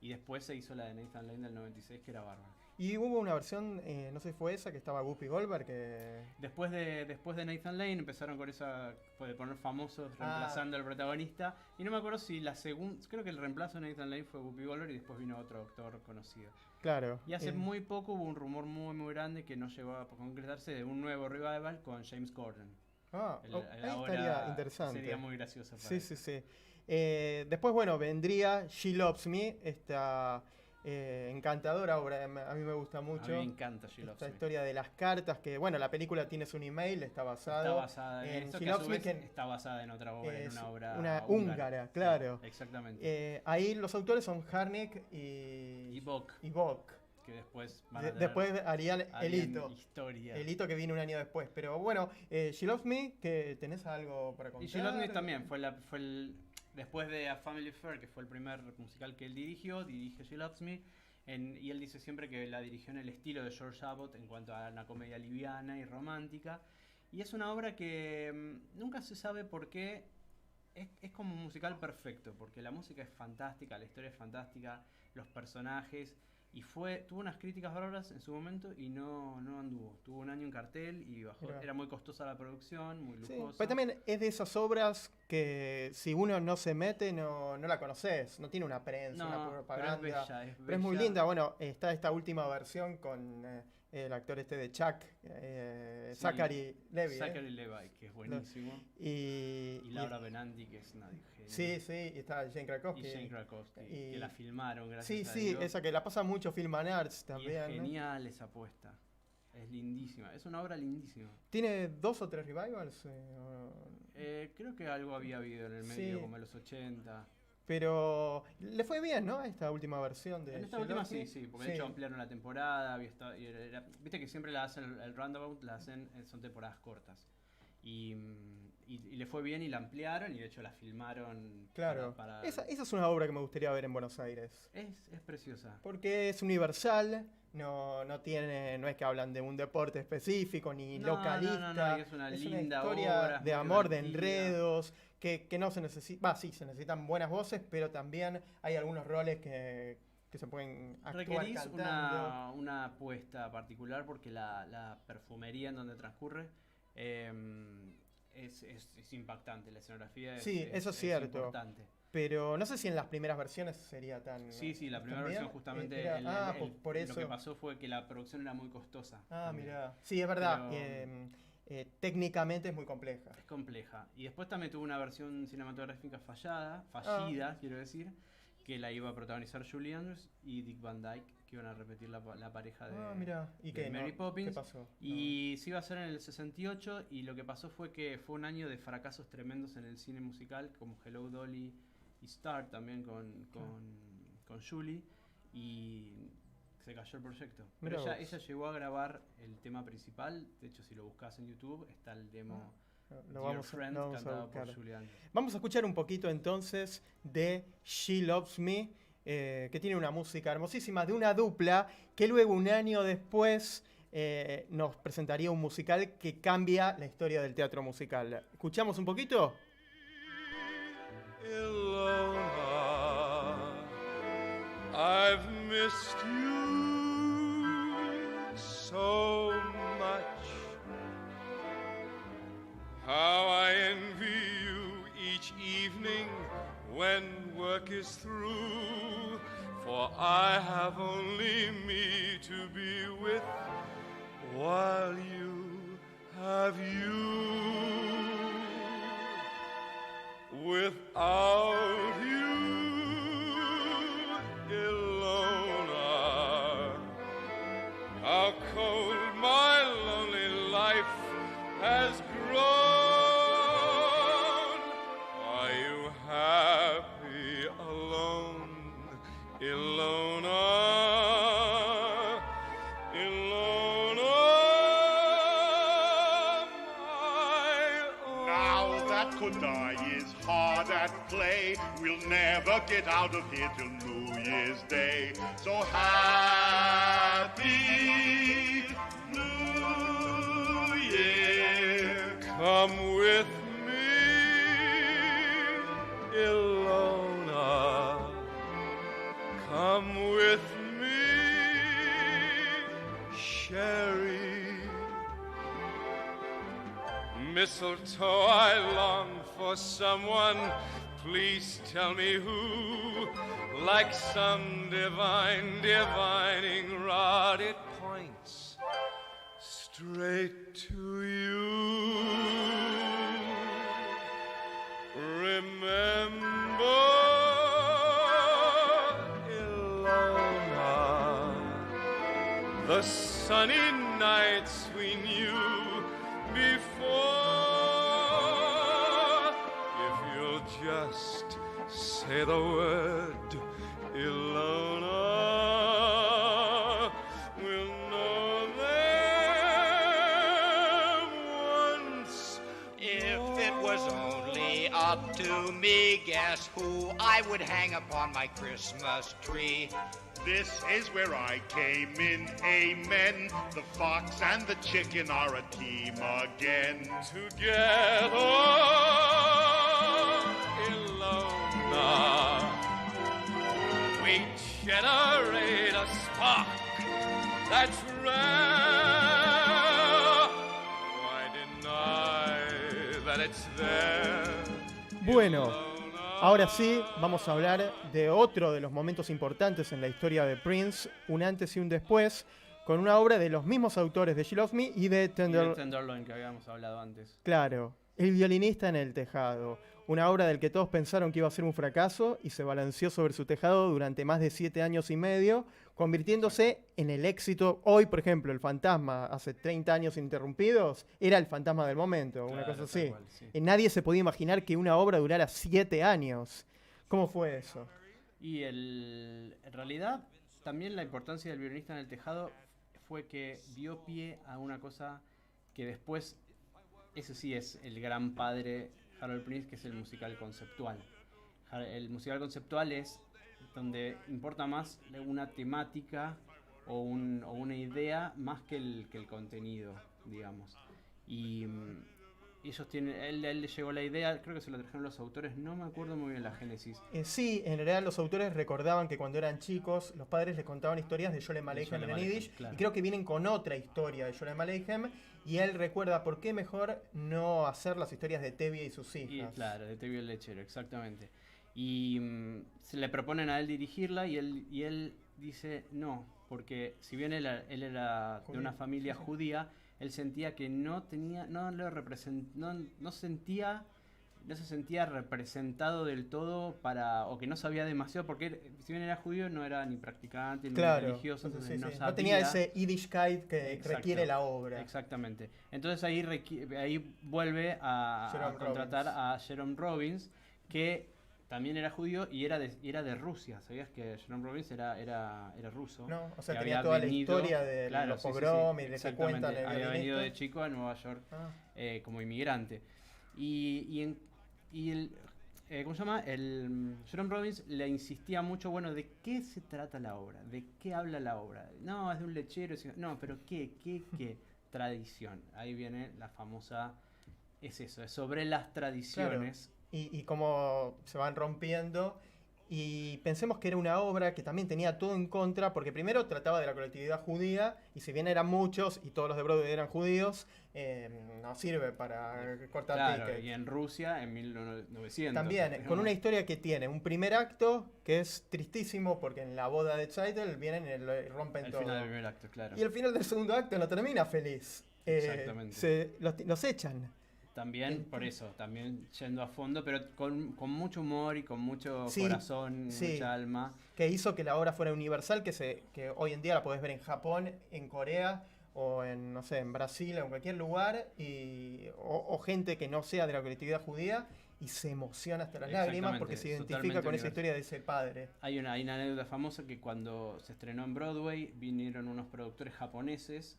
Y después se hizo la de Nathan Lane del 96, que era bárbara. Y hubo una versión, no sé si fue esa, que estaba Whoopi Goldberg, que... Después de Nathan Lane empezaron con esa de poner famosos reemplazando al protagonista. Y no me acuerdo si la segunda, creo que el reemplazo de Nathan Lane fue Whoopi Goldberg y después vino otro actor conocido. Claro. Y hace muy poco hubo un rumor muy grande que no llegó a concretarse de un nuevo revival con James Corden. Ahí estaría interesante. Sería muy gracioso para él. Sí. Después, bueno, vendría She Loves Me, esta encantadora obra, a mí me gusta mucho. A mí me encanta She Loves Esta Me. historia de las cartas, que bueno, la película Tienes un email, está basada en eso, She que a Loves su Me, vez está basada en otra obra, en una obra una húngara, claro. Sí, exactamente. Ahí los autores son Harnik y Bock. Que después después harían el hito. Historia. El hito que viene un año después. Pero bueno, She Loves Me, que ¿tenés algo para contar? Y She Loves Me también después de A Family Affair, que fue el primer musical que él dirige She Loves Me, y él dice siempre que la dirigió en el estilo de George Abbott en cuanto a una comedia liviana y romántica. Y es una obra que nunca se sabe por qué es como un musical perfecto, porque la música es fantástica, la historia es fantástica, los personajes, y tuvo unas críticas bárbaras en su momento y no anduvo. Tuvo un año en cartel y bajó. Mirá. Era muy costosa la producción, muy lujosa. Sí, pero también es de esas obras que si uno no se mete no la conoces, no tiene una prensa, una propaganda. Pero es bella, pero es muy linda. Bueno, está esta última versión con el actor de Chuck, Zachary Levi. Zachary Levi, que es buenísimo. Y Laura Benanti, que es una genial. Sí, y está Jane Krakowski. Y Jane Krakowski, que la filmaron, gracias a Dios. Sí, esa que la pasa mucho Film and Arts también. Y es genial esa apuesta. Es lindísima, es una obra lindísima. ¿Tiene 2 o 3 revivals? Creo que algo había habido en el medio, Sí. como en los 80. Pero le fue bien, ¿no? Esta última versión de... En esta última sí, porque de hecho ampliaron la temporada. Viste que siempre la hacen, el Roundabout la hacen, son temporadas cortas. Y le fue bien y la ampliaron y de hecho la filmaron. Claro, esa es una obra que me gustaría ver en Buenos Aires. Es preciosa. Porque es universal, no es que hablan de un deporte específico ni localista. No, es una linda historia obra, de amor, de enredos, que no se necesita, sí, se necesitan buenas voces, pero también hay algunos roles que se pueden actuar Requerís cantando. una apuesta particular porque la perfumería en donde transcurre es impactante, la escenografía es eso es cierto. importante. Pero no sé si en las primeras versiones sería tan... Sí, la primera versión justamente por eso. lo que pasó fue que la producción era muy costosa. Mirá. Sí, es verdad. Técnicamente es muy compleja. Es compleja. Y después también tuvo una versión cinematográfica fallida, quiero decir, que la iba a protagonizar Julie Andrews y Dick Van Dyke, que iban a repetir la pareja de Mary Poppins. ¿Qué pasó? Y se iba a hacer en el 68 y lo que pasó fue que fue un año de fracasos tremendos en el cine musical, como Hello Dolly y Star también con Julie, y se cayó el proyecto. Pero ella llegó a grabar el tema principal, de hecho si lo buscas en YouTube está el demo Dear Friend cantado por Julie Andrews. Vamos a escuchar un poquito entonces de She Loves Me, que tiene una música hermosísima de una dupla que luego un año después nos presentaría un musical que cambia la historia del teatro musical. ¿Escuchamos un poquito? Ilona, I've missed you so much. How I envy you each evening when work is through, for I have only me to be with, while you have you. Without you, Ilona, how cold my lonely life has grown. Are you happy alone, Ilona? Ilona, my own. Now that Kodai is hard at play, we'll never get out of here till New Year's Day. So happy New Year. Come with me, Ilona. Come with me, Sherry. Mistletoe, I long for someone. Please tell me who. Like some divine divining rod, it points straight to you. Remember, Ilona, the sunny nights we knew before. If you'll just say the word, Ilona, we'll know them once. If it was only up to me, guess who I would hang upon my Christmas tree? This is where I came in, amen. The fox and the chicken are a team again. Together, Ilona, we generate a spark that's rare. Why deny that it's there? Bueno, ahora sí, vamos a hablar de otro de los momentos importantes en la historia de Prince, un antes y un después, con una obra de los mismos autores de She Loves Me y de Tenderloin, que habíamos hablado antes. Claro, El violinista en el tejado, una obra del que todos pensaron que iba a ser un fracaso y se balanceó sobre su tejado durante más de 7 años y medio, convirtiéndose en el éxito. Hoy, por ejemplo, El Fantasma, hace 30 años interrumpidos, era el fantasma del momento, una cosa así. Cual, sí. Nadie se podía imaginar que una obra durara 7 años. ¿Cómo fue eso? Y en realidad, también la importancia del violinista en el tejado fue que dio pie a una cosa que después, ese sí es el gran padre Harold Prince, que es el musical conceptual. El musical conceptual es donde importa más una temática o una idea más que el contenido, digamos. Y ellos tienen, él le llegó la idea, creo que se lo trajeron los autores, no me acuerdo muy bien la génesis. Sí, en realidad los autores recordaban que cuando eran chicos, los padres les contaban historias de Sholem Aleichem en Yiddish, claro. Y creo que vienen con otra historia de Sholem Aleichem, y él recuerda por qué mejor no hacer las historias de Tevye y sus hijas. Y, claro, de Tevye el lechero, exactamente. Y se le proponen a él dirigirla y él dice no, porque si bien él era de una familia judía, él sentía que no se sentía representado del todo o que no sabía demasiado, porque él, si bien era judío, no era ni practicante, ni religioso, entonces no sabía. No tenía ese Yiddishkeit que requiere la obra. Exactamente. Entonces ahí vuelve a contratar a Jerome Robbins, que también era judío y era de Rusia. ¿Sabías que Jerome Robbins era ruso? No, o sea, tenía toda la historia de los pogroms y de que cuentan. Había venido de chico a Nueva York como inmigrante. ¿Cómo se llama? Jerome Robbins le insistía mucho, bueno, ¿de qué se trata la obra? ¿De qué habla la obra? No, es de un lechero. No, pero ¿qué? Tradición. Ahí viene la famosa... Es eso, es sobre las tradiciones y cómo se van rompiendo. Y pensemos que era una obra que también tenía todo en contra, porque primero trataba de la colectividad judía, y si bien eran muchos y todos los de Broadway eran judíos, no sirve para cortar Claro, tickets. y en Rusia en 1900. También, con una historia que tiene un primer acto que es tristísimo, porque en la boda de Tzeitel vienen y rompen El todo. final del primer acto, claro. Y el final del segundo acto no termina feliz. Exactamente. Los echan. También, por eso, también yendo a fondo, pero con mucho humor y con mucho Sí, corazón, sí. mucha alma. Que hizo que la obra fuera universal, que hoy en día la podés ver en Japón, en Corea o en, no sé, en Brasil o en cualquier lugar, o gente que no sea de la colectividad judía y se emociona hasta las lágrimas porque se identifica Totalmente con esa universal. historia de ese padre. Hay una anécdota famosa que cuando se estrenó en Broadway vinieron unos productores japoneses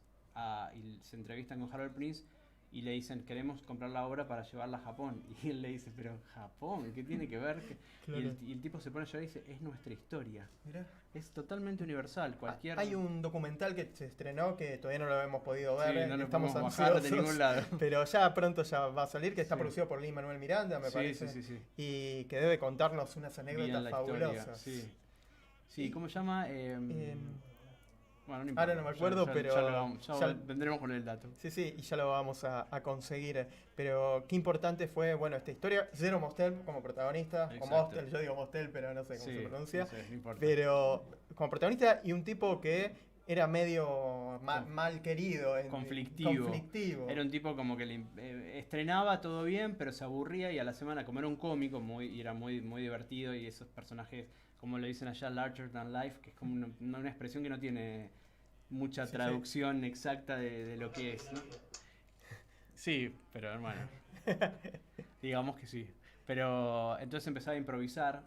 y se entrevistan con Harold Prince y le dicen, queremos comprar la obra para llevarla a Japón. Y él le dice, pero Japón, ¿qué tiene que ver? Claro. Y el tipo se pone a llorar y dice, es nuestra historia. Mirá. Es totalmente universal. Cualquier... Hay un documental que se estrenó que todavía no lo hemos podido ver, Sí, no lo estamos podemos bajar de ansiosos, ningún lado. pero ya pronto ya va a salir, que está Sí. producido por Lin-Manuel Miranda, me Sí, parece, sí. y que debe contarnos unas anécdotas Bien la fabulosas. historia, sí, ¿cómo se llama? Bueno, no Ahora no me acuerdo, pero ya vendremos con el dato. Sí, y ya lo vamos a conseguir. Pero qué importante fue, bueno, esta historia. Jerome Mostel como protagonista, o Exacto. Mostel, yo digo Mostel, pero no sé cómo Sí, se pronuncia. no sé, no importa. Pero como protagonista y un tipo que era medio mal querido. Conflictivo. Era un tipo como que estrenaba todo bien, pero se aburría y a la semana, como era un cómico, y era muy divertido, y esos personajes, como le dicen allá, larger than life, que es como una expresión que no tiene mucha traducción exacta de lo que es, ¿no? Sí, pero hermano, digamos que sí. Pero entonces empezaba a improvisar,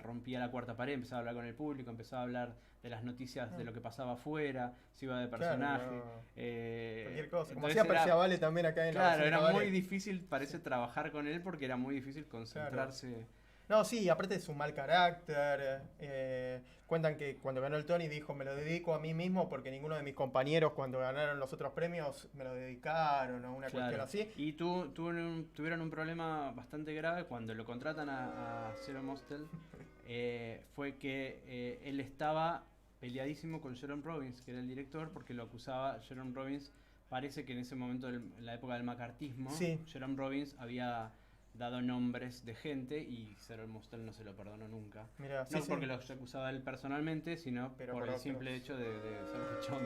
rompía la cuarta pared, empezaba a hablar con el público, empezaba a hablar de las noticias de lo que pasaba afuera, se iba de personaje. Cualquier cosa. Como entonces hacía Percia Vale también acá en la Claro, Barcelona era Ballet. muy difícil, parece, trabajar con él porque era muy difícil concentrarse. No, sí, aparte de su mal carácter. Cuentan que cuando ganó el Tony dijo, me lo dedico a mí mismo porque ninguno de mis compañeros cuando ganaron los otros premios me lo dedicaron o una cuestión así. Y tuvieron un problema bastante grave cuando lo contratan a Jerome Mostel. Fue que él estaba peleadísimo con Jerome Robbins, que era el director, porque lo acusaba. Jerome Robbins, parece que en ese momento, en la época del macartismo, Sí. Jerome Robbins había dado nombres de gente y Jerome Mostel no se lo perdonó nunca. Mirá, No sí, porque sí. lo acusaba él personalmente, sino Pero por por el otros. simple hecho de ser pichón.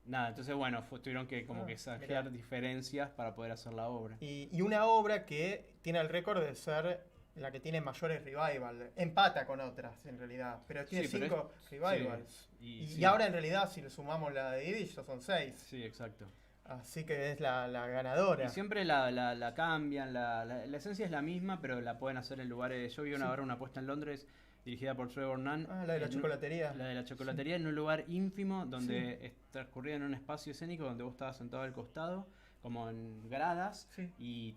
Nada, entonces bueno, tuvieron que como que saquear mirá. diferencias para poder hacer la obra. Y una obra que tiene el récord de ser la que tiene mayores revival. Empata con otras, en realidad. Pero tiene Sí, pero 5 revivals. sí, Y sí. ahora, en realidad, si le sumamos la de Yiddish, ya son 6. Sí, exacto. Así que es la ganadora. Y siempre la cambian, la esencia es la misma, pero la pueden hacer en lugares... Yo vi una puesta en Londres dirigida por Trevor Nunn. Ah, la de la chocolatería. La de la chocolatería, en un lugar ínfimo donde transcurría en un espacio escénico donde vos estabas sentado al costado, como en gradas, y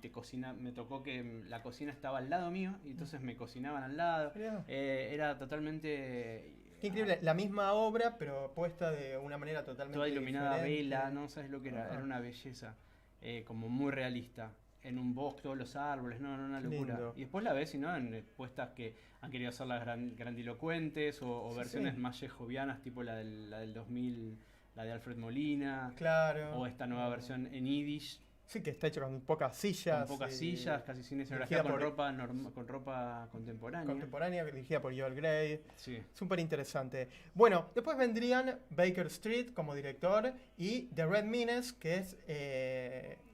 me tocó que la cocina estaba al lado mío, y entonces me cocinaban al lado. Era totalmente... Qué increíble, la misma obra, pero puesta de una manera totalmente Toda iluminada a diferente. vela, no sabes lo que era, era una belleza, como muy realista. En un bosque, todos los árboles, no, una locura. Lindo. Y después la ves, ¿no? En puestas que han querido hacerlas grandilocuentes o Sí, versiones sí. más yejovianas, tipo la del 2000, la de Alfred Molina. Claro. O esta nueva versión en Yiddish. Sí, que está hecho con pocas sillas. Con pocas sillas, casi sin escenografía, dirigida con ropa contemporánea. Contemporánea, dirigida por Joel Grey. Sí. Súper interesante. Bueno, después vendrían Baker Street como director y The Red Menace, que es,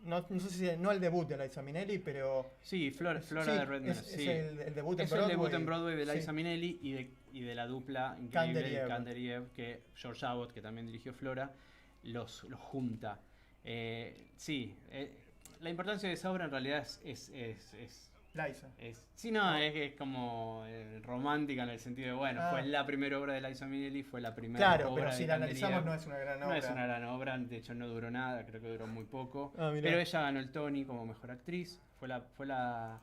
no sé si no el debut de Liza Minnelli, pero... Sí, Flora sí, de Red Menace, es sí. el debut en Es Broadway. el debut en Broadway de Liza Sí. Minnelli y de la dupla increíble Kanderiev. Kanderiev, que George Abbott, que también dirigió Flora, los junta. La importancia de esa obra en realidad es Liza. Sí, no, es como romántica en el sentido de, bueno, fue la primera obra de Liza Minnelli, fue la primera Claro, obra pero de si la Kanderiev. analizamos no es una gran obra. No es una gran obra, de hecho no duró nada, creo que duró muy poco. Ah, mirá. Pero ella ganó el Tony como mejor actriz, fue la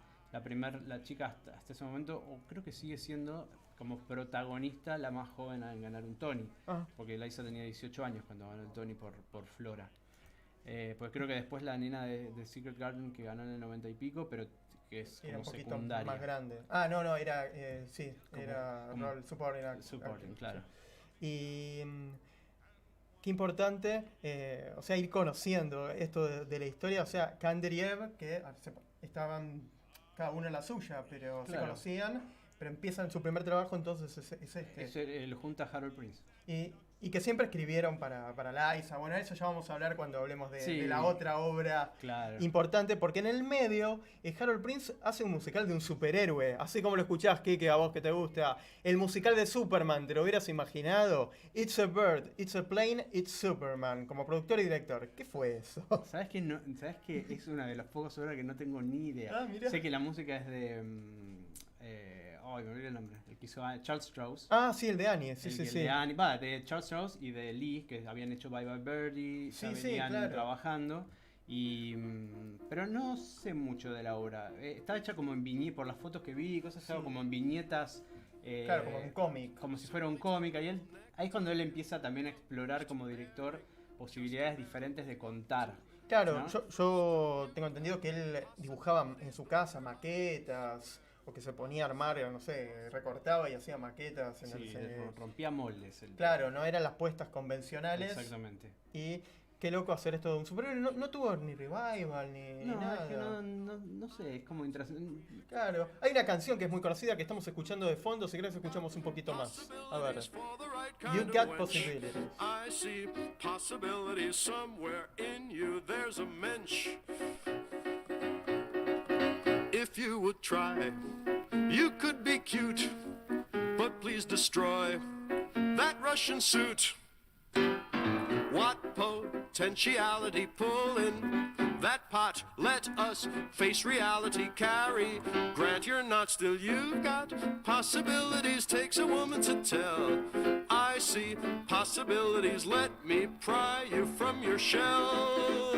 chica hasta ese momento, o creo que sigue siendo como protagonista la más joven en ganar un Tony. Ah. Porque Liza tenía 18 años cuando ganó el Tony por Flora. Pues creo que después la nena de Secret Garden que ganó en el 90 y pico, pero que es Era como un poquito secundaria. más grande. Ah, no, era, sí, Como- era como- rol supporting actor. Supporting, claro. Y qué importante, o sea, ir conociendo esto de la historia. O sea, Kander y Eve, que estaban cada uno en la suya, pero se Claro. conocían, pero empiezan su primer trabajo, entonces es este. Lo junta Harold Prince. Y que siempre escribieron para Liza. Bueno, eso ya vamos a hablar cuando hablemos Sí. de la otra obra Claro. importante, porque en el medio Harold Prince hace un musical de un superhéroe, así como lo escuchás, Kike, a vos que te gusta. El musical de Superman, ¿te lo hubieras imaginado? It's a bird, it's a plane, it's Superman, como productor y director. ¿Qué fue eso? ¿Sabes que no, sabes que es una de las pocas obras que no tengo ni idea? Ah, mirá. Sé que la música es de... ay, me olvidé el nombre. El que hizo Charles Strauss. Ah, sí, el de Annie, sí, El sí, que- sí. De Annie, va, de Charles Strauss y de Lee, que habían hecho Bye Bye Birdie, ya Sí, sí, venían claro. trabajando. Pero no sé mucho de la obra. Está hecha como en viñetas, por las fotos que vi, cosas Sí. como en viñetas. Claro, como un cómic. Como si fuera un cómic. Ahí es cuando él empieza también a explorar como director posibilidades diferentes de contar. Claro, ¿no? yo tengo entendido que él dibujaba en su casa maquetas, o que se ponía a armar, no sé, recortaba y hacía maquetas en Sí, el rompía moldes. Claro, no eran las puestas convencionales. Exactamente. Y qué loco hacer esto de un superhéroe. No tuvo ni revival ni No, nada. es que no sé, es como intrascendente. Claro, hay una canción que es muy conocida que estamos escuchando de fondo. Si querés, escuchamos un poquito más. A ver. You got possibilities. I see possibilities somewhere in you. There's a mensch. If you would try, you could be cute, but please destroy that Russian suit. What potentiality pulling that pot? Let us face reality. Carry, grant you're not still. You've got possibilities. Takes a woman to tell. I see possibilities. Let me pry you from your shell.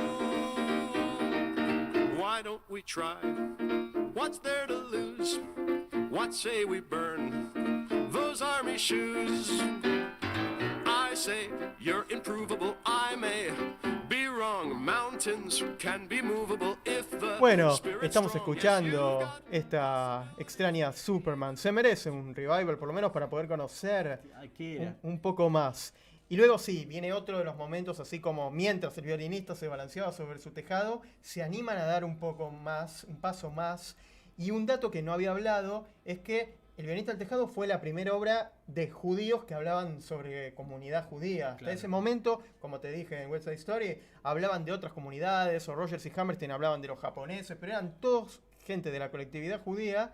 Why don't we try? What's there to lose? What say we burn those army shoes? I say you're improvable. I may be wrong. Mountains can be movable if the Bueno, spirit's estamos strong. escuchando esta extraña Superman. Se merece un revival, por lo menos para poder conocer ¿Qué era? un poco más. Y luego sí, viene otro de los momentos, así como mientras el violinista se balanceaba sobre su tejado, se animan a dar un poco más, un paso más. Y un dato que no había hablado es que El violinista del tejado fue la primera obra de judíos que hablaban sobre comunidad judía. Hasta ese momento, como te dije en West Side Story, hablaban de otras comunidades, o Rogers y Hammerstein hablaban de los japoneses, pero eran todos gente de la colectividad judía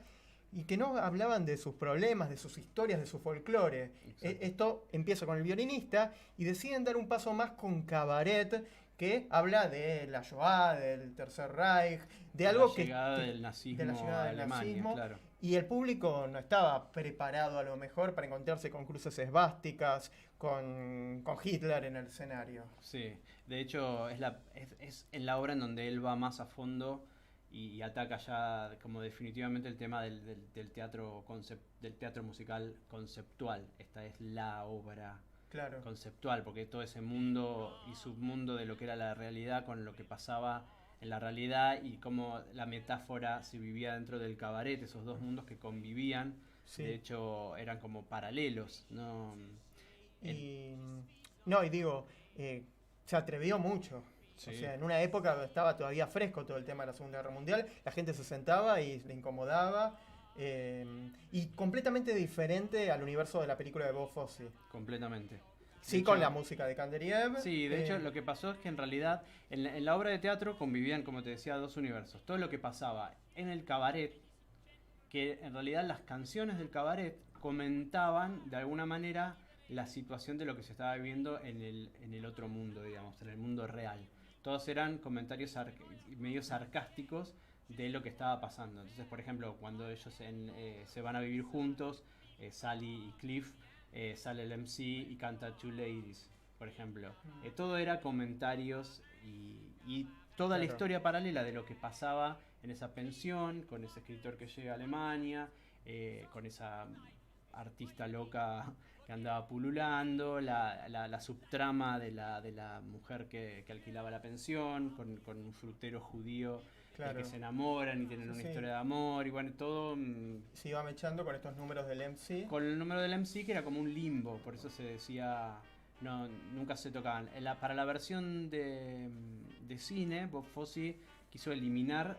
y que no hablaban de sus problemas, de sus historias, de su folclore. Esto empieza con el violinista y deciden dar un paso más con Cabaret, que habla de la Shoah, del Tercer Reich, de algo que... De la llegada del nazismo de la llegada a del Alemania, nazismo. claro. Y el público no estaba preparado a lo mejor para encontrarse con cruces esvásticas, con Hitler en el escenario. Sí, de hecho es en la obra en donde él va más a fondo y ataca ya como definitivamente el tema del teatro del teatro musical conceptual. Esta es la obra Claro. conceptual, porque todo ese mundo y submundo de lo que era la realidad con lo que pasaba en la realidad y cómo la metáfora se vivía dentro del cabaret, esos dos mundos que convivían, Sí. de hecho eran como paralelos, ¿no? Y digo, se atrevió mucho. Sí. O sea, en una época donde estaba todavía fresco todo el tema de la Segunda Guerra Mundial, la gente se sentaba y le incomodaba. Y completamente diferente al universo de la película de Bob Fosse. Completamente. Sí, De con hecho, la música de Kanderiev. Sí, de hecho lo que pasó es que en realidad en la obra de teatro convivían, como te decía, dos universos. Todo lo que pasaba en el cabaret, que en realidad las canciones del cabaret comentaban de alguna manera la situación de lo que se estaba viviendo en el otro mundo, digamos, en el mundo real. Todos eran comentarios medio sarcásticos de lo que estaba pasando. Entonces, por ejemplo, cuando ellos se van a vivir juntos, Sally y Cliff, sale el MC y canta Two Ladies, por ejemplo. Todo era comentarios y toda la Claro. historia paralela de lo que pasaba en esa pensión, con ese escritor que llega a Alemania, con esa artista loca que andaba pululando, la subtrama de la mujer que alquilaba la pensión, con un frutero judío Claro. que se enamoran y tienen una Sí. historia de amor, y bueno, todo Se iba mechando con estos números del MC. con el número del MC, que era como un limbo, por eso se decía, no, nunca se tocaban. Para la versión de cine, Bob Fosse quiso eliminar,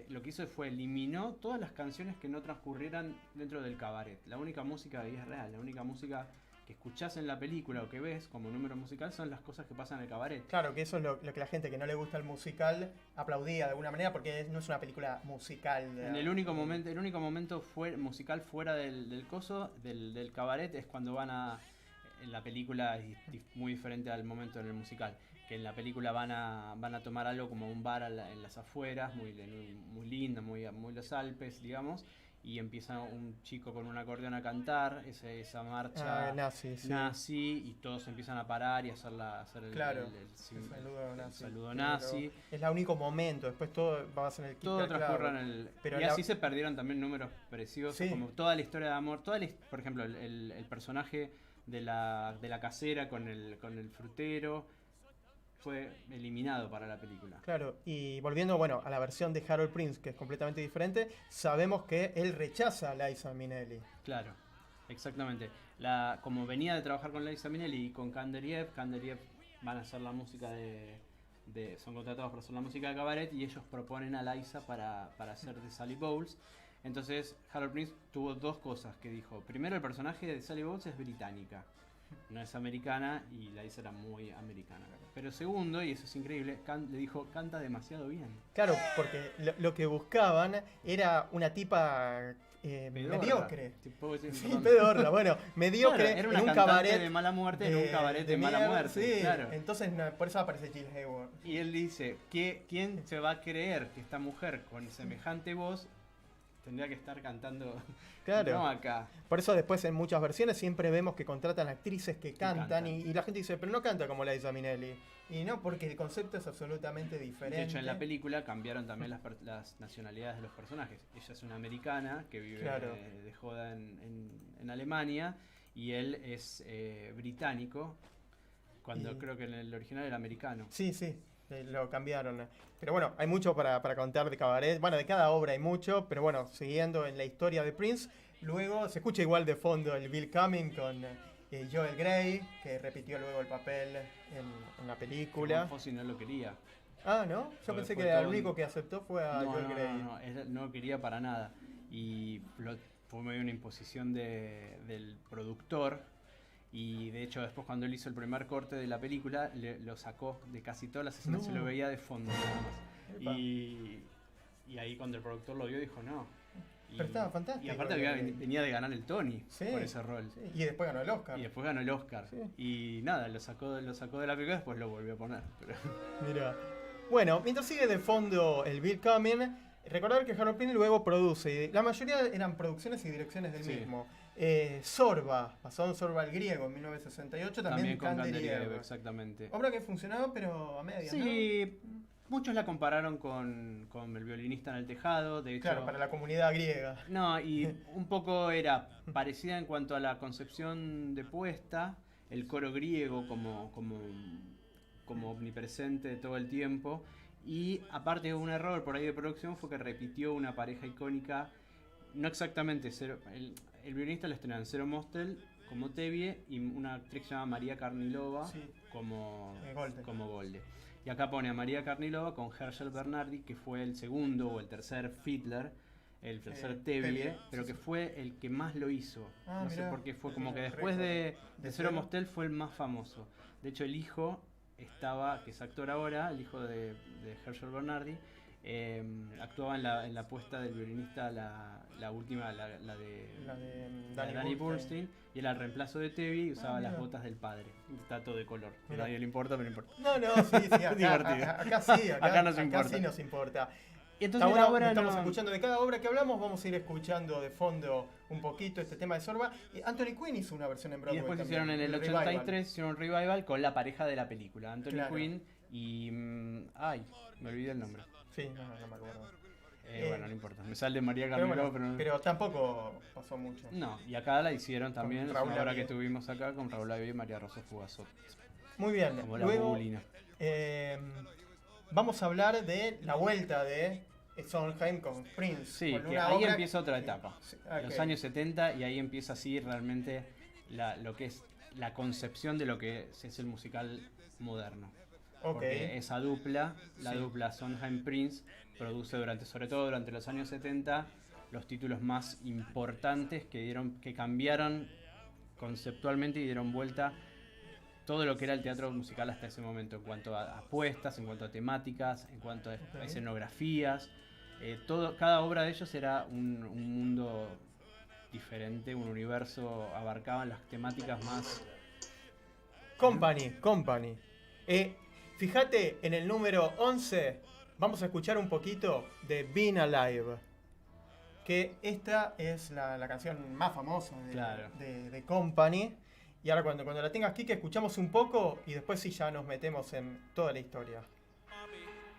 lo que hizo fue eliminó todas las canciones que no transcurrieran dentro del cabaret. La única música de vida es real, la única música que escuchás en la película o que ves como número musical son las cosas que pasan en el cabaret. Claro, que eso es lo que la gente que no le gusta el musical aplaudía de alguna manera porque no es una película musical. En el único momento musical fuera del coso, del cabaret, es cuando van en la película es muy diferente al momento en el musical, que en la película van a tomar algo como un bar en las afueras, muy lindo, muy los Alpes, digamos, y empieza un chico con un acordeón a cantar esa marcha nazi, y todos empiezan a parar y a hacer el saludo nazi. Es el único momento, después todo va a ser en el Kit Todo Kat Club. transcurre en el... Pero y así se perdieron también números preciosos, como toda la historia de amor, por ejemplo, el personaje de la casera con el frutero fue eliminado para la película. Claro, y volviendo a la versión de Harold Prince, que es completamente diferente, sabemos que él rechaza a Liza Minnelli. Claro, exactamente. Como venía de trabajar con Liza Minnelli y con Kanderiev van a hacer la música son contratados para hacer la música de cabaret, y ellos proponen a Liza para hacer de Sally Bowles. Entonces Harold Prince tuvo dos cosas que dijo. Primero, el personaje de Sally Bowles es británica, no es americana, y Liza era muy americana. Pero segundo, y eso es increíble, le dijo, canta demasiado bien. Claro, porque lo que buscaban era una tipa mediocre. Pedorra, mediocre. Claro, era una en un cantante cabaret de mala muerte en un cabaret de mala muerte. Sí, claro. entonces por eso aparece Jill Hayward. Y él dice, ¿quién se va a creer que esta mujer con semejante voz tendría que estar cantando no acá? Por eso después en muchas versiones siempre vemos que contratan actrices que cantan. Y la gente dice, pero no canta como Liza Minnelli. Y no, porque el concepto es absolutamente diferente. De hecho, en la película cambiaron también las nacionalidades de los personajes. Ella es una americana que vive de joda en Alemania, y él es británico, cuando creo que en el original era americano. Sí, lo cambiaron. Pero hay mucho para contar de Cabaret. De cada obra hay mucho, pero siguiendo en la historia de Prince, luego se escucha igual de fondo el Bill Cumming con Joel Grey, que repitió luego el papel en la película. Fosse no lo quería. Ah, ¿no? Yo pensé que el único que aceptó fue a Joel Grey. No, él no quería para nada. Y fue medio una imposición del productor. Y de hecho después, cuando él hizo el primer corte de la película, lo sacó de casi todas las escenas, se lo veía de fondo nada más. Y ahí cuando el productor lo vio dijo no. Pero estaba fantástico. Y aparte venía de ganar el Tony por ese rol. Sí. Y después ganó el Oscar. Sí. Y nada, lo sacó de la película y después lo volvió a poner. Pero... Mira. Mientras sigue de fondo el Bill Cumming, recordar que Harold Prince luego produce. La mayoría eran producciones y direcciones del mismo. Sorba, basado en Sorba el griego, en 1968, también con Kanderiev. Exactamente. Obra que funcionaba, pero a medias, sí, ¿no? Muchos la compararon con El violinista en el tejado, de hecho... Claro, para la comunidad griega. No, y un poco era parecida en cuanto a la concepción de puesta, el coro griego como omnipresente todo el tiempo, y aparte un error por ahí de producción fue que repitió una pareja icónica, no exactamente, el violinista lo estrenaron Zero Mostel como Tevye y una actriz llamada María Karnilova como Golde. Y acá pone a María Karnilova con Herschel Bernardi, que fue el segundo o el tercer Fiddler, el tercer Tevye, pero que fue el que más lo hizo. No sé por qué, fue como que después de Zero Mostel fue el más famoso. De hecho, el hijo que es actor ahora, el hijo de Herschel Bernardi, actuaba en la puesta del violinista, la última, la de Danny Bernstein, y era el reemplazo de Tevye y usaba las botas del padre. Está todo de color. A nadie le importa, pero no importa. No, sí, acá sí nos importa. Y entonces ahora estamos escuchando de cada obra que hablamos, vamos a ir escuchando de fondo un poquito este tema de Sorba. Anthony Quinn hizo una versión en Broadway. Y después también, hicieron en el 83 hicieron un revival con la pareja de la película, Anthony Quinn y me olvidé el nombre. Sí, no me acuerdo. Bueno, no importa. Me sale María Pero, Camilo, bueno, pero tampoco pasó mucho. No, y acá la hicieron también, Con es Raúl una obra Lavie. que tuvimos acá con Raúl Lavie y María Rosa Fugazot. Muy bien. Como la Luego Bobulina. vamos a hablar de la vuelta de Sondheim con Prince. Sí, con que una ahí obra empieza otra etapa. Sí, Los ok. años 70, y ahí empieza así realmente lo que es la concepción de lo que es el musical moderno. Ok. Porque esa dupla, la Sí. dupla Sondheim-Prince, produce sobre todo durante los años 70, los títulos más importantes que cambiaron conceptualmente y dieron vuelta todo lo que era el teatro musical hasta ese momento, en cuanto a apuestas, en cuanto a temáticas, en cuanto a escenografías. Cada obra de ellos era un mundo diferente, un universo, abarcaban las temáticas más... Company. Fíjate, en el número 11 vamos a escuchar un poquito de Being Alive. Que esta es la canción más famosa de Company. Y ahora cuando la tengas aquí, que escuchamos un poco y después sí ya nos metemos en toda la historia.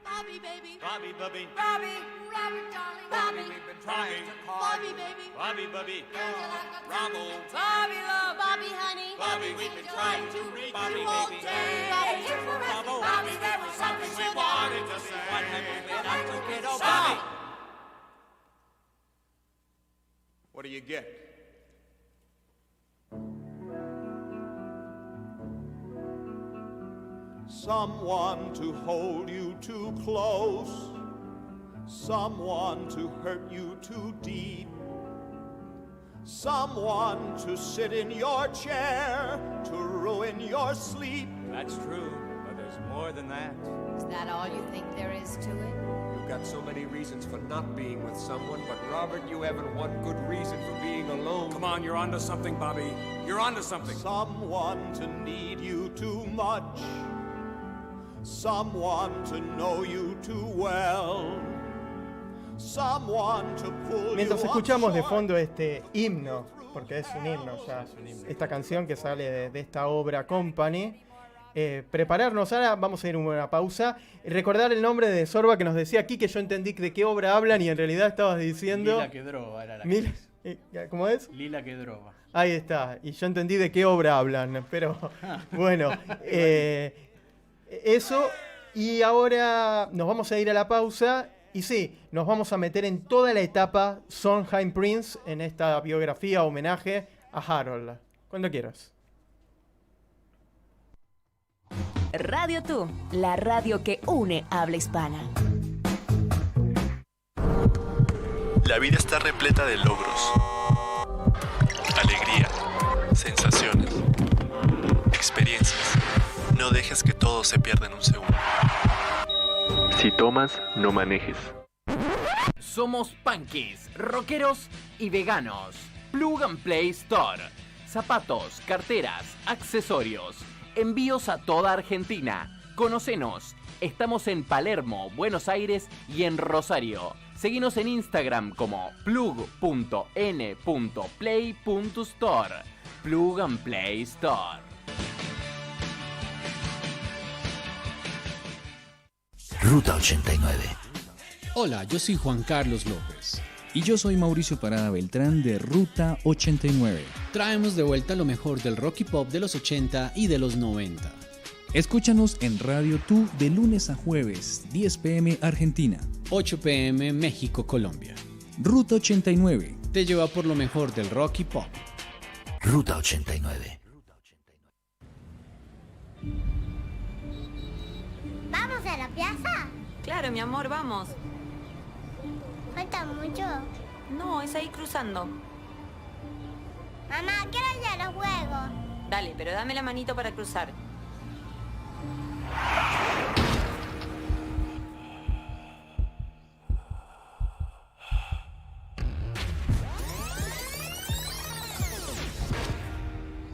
Bobby, baby. Bobby, Bobby. Bobby, Robert, darling. Bobby, we've been trying to call Bobby, baby. Bobby, Bobby. Ronald. Bobby, love. Bobby, honey. Bobby, we've been trying to reach Bobby, you all baby. day. Bobby, here for us. Bobby, there was something we so wanted to say. What have we been up to, kiddo? Bobby! What do you get? Someone to hold you too close, someone to hurt you too deep, someone to sit in your chair to ruin your sleep. That's true, but there's more than that. Is that all you think there is to it? You've got so many reasons for not being with someone, but Robert, you haven't one good reason for being alone. Come on, you're onto something, Bobby. You're onto something. Someone to need you too much, someone to know you too well, someone to pull Mientras you escuchamos de up fondo este himno, porque es un himno ya, esta canción que sale de esta obra Company, prepararnos, ahora vamos a ir a una pausa, recordar el nombre de Sorba que nos decía aquí, que yo entendí de qué obra hablan y en realidad estabas diciendo... Lila Kedrova era la ¿Cómo es? Lila Kedrova. Ahí está, y yo entendí de qué obra hablan, pero bueno, eso, y ahora nos vamos a ir a la pausa, y sí, nos vamos a meter en toda la etapa Sondheim-Prince en esta biografía homenaje a Harold. Cuando quieras. Radio Tú, la radio que une habla hispana. La vida está repleta de logros, alegría, sensaciones, experiencias. No dejes que todo se pierda en un segundo. Si tomas, no manejes. Somos punkies, rockeros y veganos. Plug and Play Store. Zapatos, carteras, accesorios. Envíos a toda Argentina. Conocenos. Estamos en Palermo, Buenos Aires y en Rosario. Seguinos en Instagram como plug.n.play.store. Plug and Play Store. Ruta 89. Hola, yo soy Juan Carlos López. Y yo soy Mauricio Parada Beltrán de Ruta 89. Traemos de vuelta lo mejor del rock y pop de los 80 y de los 90. Escúchanos en Radio Tú de lunes a jueves, 10 p.m. Argentina, 8 p.m. México, Colombia. Ruta 89 te lleva por lo mejor del rock y pop. Ruta 89. ¿Vamos a la plaza? Claro, mi amor, vamos. ¿Falta mucho? No, es ahí cruzando. Mamá, quiero ir a los juegos. Dale, pero dame la manito para cruzar.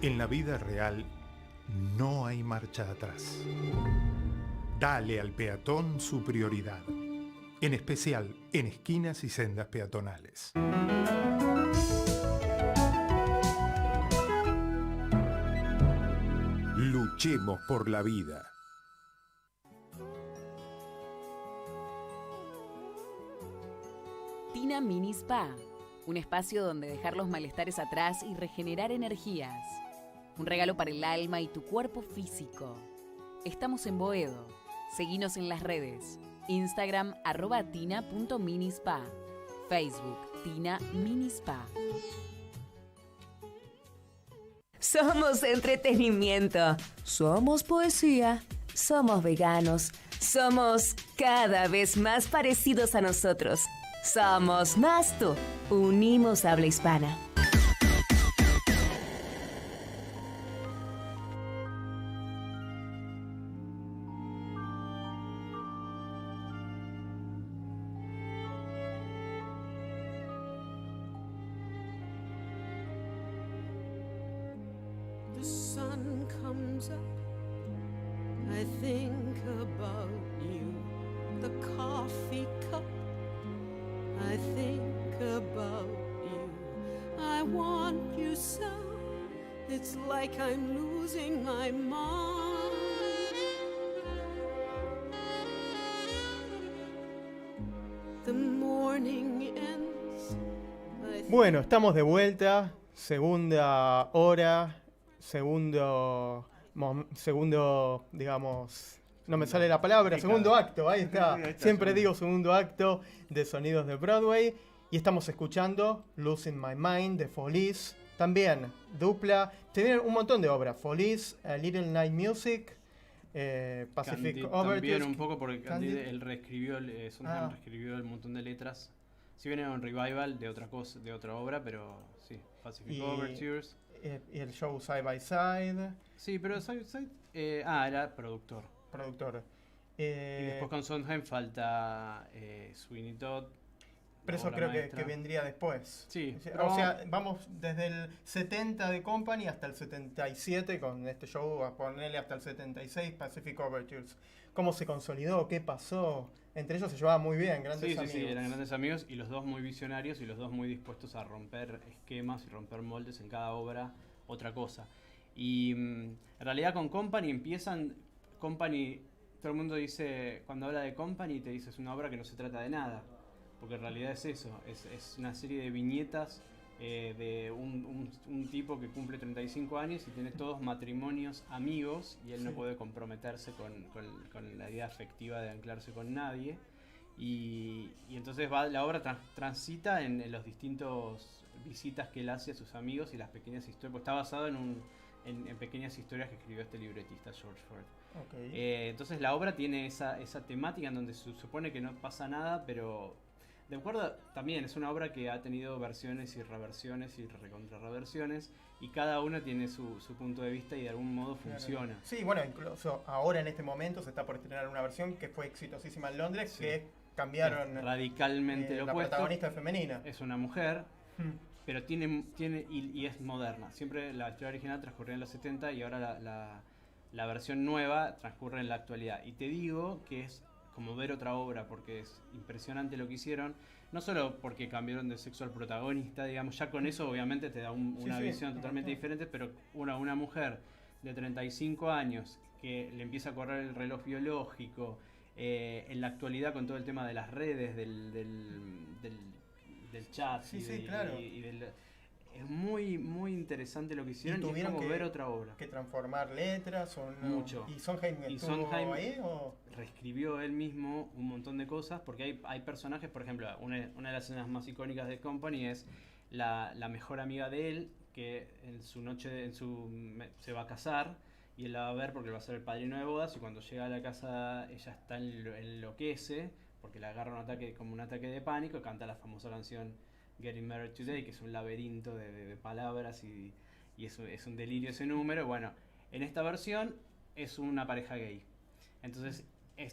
En la vida real no hay marcha atrás. Dale al peatón su prioridad, en especial en esquinas y sendas peatonales. Luchemos por la vida. Tina Mini Spa, un espacio donde dejar los malestares atrás y regenerar energías. Un regalo para el alma y tu cuerpo físico. Estamos en Boedo. Seguinos en las redes. Instagram @tina.minispa. Facebook Tina Mini Spa. Somos entretenimiento. Somos poesía. Somos veganos. Somos cada vez más parecidos a nosotros. Somos más tú. Unimos habla hispana. The sun comes up, I think about you. The coffee cup, I think about you. I want you so, it's like I'm losing my mind. The morning ends. Bueno, estamos de vuelta, segunda hora, segundo, digamos, no me sale la palabra, segundo acto, ahí está. Siempre digo segundo acto de Sonidos de Broadway. Y estamos escuchando Losing My Mind de Folies, también dupla. Tienen un montón de obras, Folies, Little Night Music, Pacific Overtures. También un poco porque él reescribió, Sondheim reescribió un montón de letras. Si bien era un revival de otra cosa, de otra obra, pero sí, Pacific Overtures. Y el show Side by Side. Sí, pero era productor. Y después con Sondheim falta Sweeney Todd. Pero eso creo que vendría después. Sí. O sea, vamos desde el 70 de Company hasta el 77 con este show, a ponerle hasta el 76 Pacific Overtures. ¿Cómo se consolidó? ¿Qué pasó? Entre ellos se llevaban muy bien, grandes amigos. Sí, eran grandes amigos y los dos muy visionarios y los dos muy dispuestos a romper esquemas y romper moldes en cada obra, otra cosa. Y en realidad con Company Company, todo el mundo dice, cuando habla de Company te dice es una obra que no se trata de nada, porque en realidad es eso, es una serie de viñetas de un tipo que cumple 35 años y tiene todos matrimonios amigos y él no puede comprometerse con la idea afectiva de anclarse con nadie y entonces la obra transita en los distintos visitas que él hace a sus amigos y las pequeñas historias, pues está basado en pequeñas historias que escribió este libretista George Ford. Okay. Entonces la obra tiene esa temática en donde se supone que no pasa nada, pero de acuerdo, también es una obra que ha tenido versiones y reversiones y recontrarreversiones y cada una tiene su punto de vista y de algún modo funciona. Sí, bueno, incluso ahora en este momento se está por estrenar una versión que fue exitosísima en Londres, que cambiaron radicalmente lo opuesto. La protagonista femenina. Es una mujer, pero tiene y es moderna. Siempre la historia original transcurría en los 70 y ahora la versión nueva transcurre en la actualidad. Y te digo que es como ver otra obra, porque es impresionante lo que hicieron, no solo porque cambiaron de sexo al protagonista, digamos, ya con eso obviamente te da una visión totalmente diferente, pero una mujer de 35 años que le empieza a correr el reloj biológico, en la actualidad con todo el tema de las redes, del chat claro. Es muy, muy interesante lo que hicieron y tuvieron es como ver otra obra. Que transformar letras o no. Mucho. ¿Y Sondheim estuvo ahí o...? Reescribió él mismo un montón de cosas porque hay personajes, por ejemplo, una de las escenas más icónicas de Company es la mejor amiga de él que se va a casar y él la va a ver porque va a ser el padrino de bodas y cuando llega a la casa ella enloquece porque le agarra como un ataque de pánico y canta la famosa canción Getting Married Today, que es un laberinto de palabras y es un delirio ese número. Bueno, en esta versión es una pareja gay. Entonces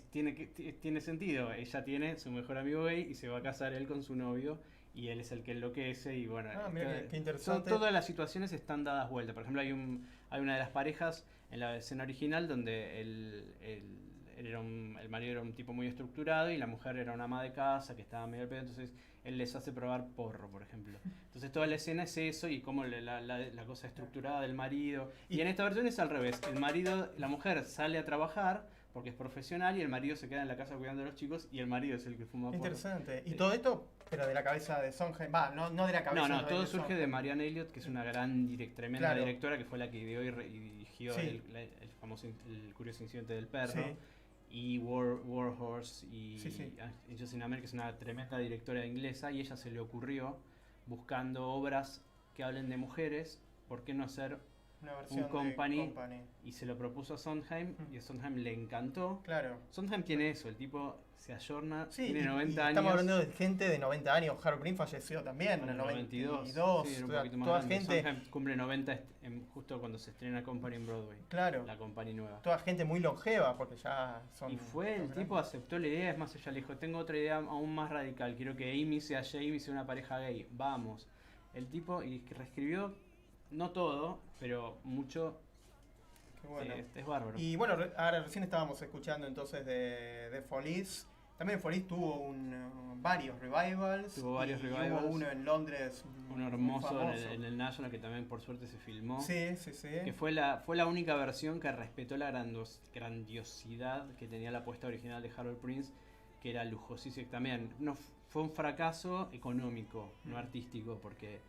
tiene sentido. Ella tiene su mejor amigo gay y se va a casar él con su novio y él es el que enloquece y bueno. Mira, qué interesante. Todas las situaciones están dadas vuelta. Por ejemplo, hay una de las parejas en la escena original donde el marido era un tipo muy estructurado y la mujer era una ama de casa que estaba medio al pedo, entonces él les hace probar porro, por ejemplo. Entonces toda la escena es eso y como la cosa estructurada del marido. Y en esta versión es al revés. La mujer sale a trabajar porque es profesional y el marido se queda en la casa cuidando a los chicos y el marido es el que fuma porro. Interesante. Y todo esto Pero de la cabeza de Sondheim, no de la cabeza. No, todo de surge Sondheim. de Marianne Elliott, que es una gran, tremenda Claro. directora, que fue la que ideó y dirigió Sí. el famoso, el curioso incidente del perro. Sí. Y War Horse y Sí. Angels in America, que es una tremenda directora inglesa, y ella se le ocurrió, buscando obras que hablen de mujeres, ¿por qué no hacer Una versión un company? de Y se lo propuso a Sondheim, y a Sondheim le encantó. Claro. Sondheim tiene eso, el tipo se ayorna, Sí, tiene y 90 años. estamos hablando de gente de 90 años. Harold Green falleció también en el 92. Sí, era un o sea, poquito más toda grande. gente, Sondheim cumple 90 justo cuando se estrena Company en Broadway. Claro. La Company nueva. toda gente muy longeva, porque ya son. Y fue, el grandes. tipo aceptó la idea, es más, ella le dijo, tengo otra idea aún más radical, quiero que Amy sea Jamie, sea una pareja gay, vamos. El tipo, y reescribió, no todo, pero mucho. Qué bueno. Es bárbaro. Y bueno, ahora recién estábamos escuchando entonces de Folies. También Folies tuvo varios revivals. Tuvo varios y revivals. Hubo uno en Londres. Uno muy hermoso famoso. en el National, que también por suerte se filmó. Sí. Que fue la única versión que respetó la grandiosidad que tenía la apuesta original de Harold Prince, que era lujosísimo también. No, fue un fracaso económico, no artístico, porque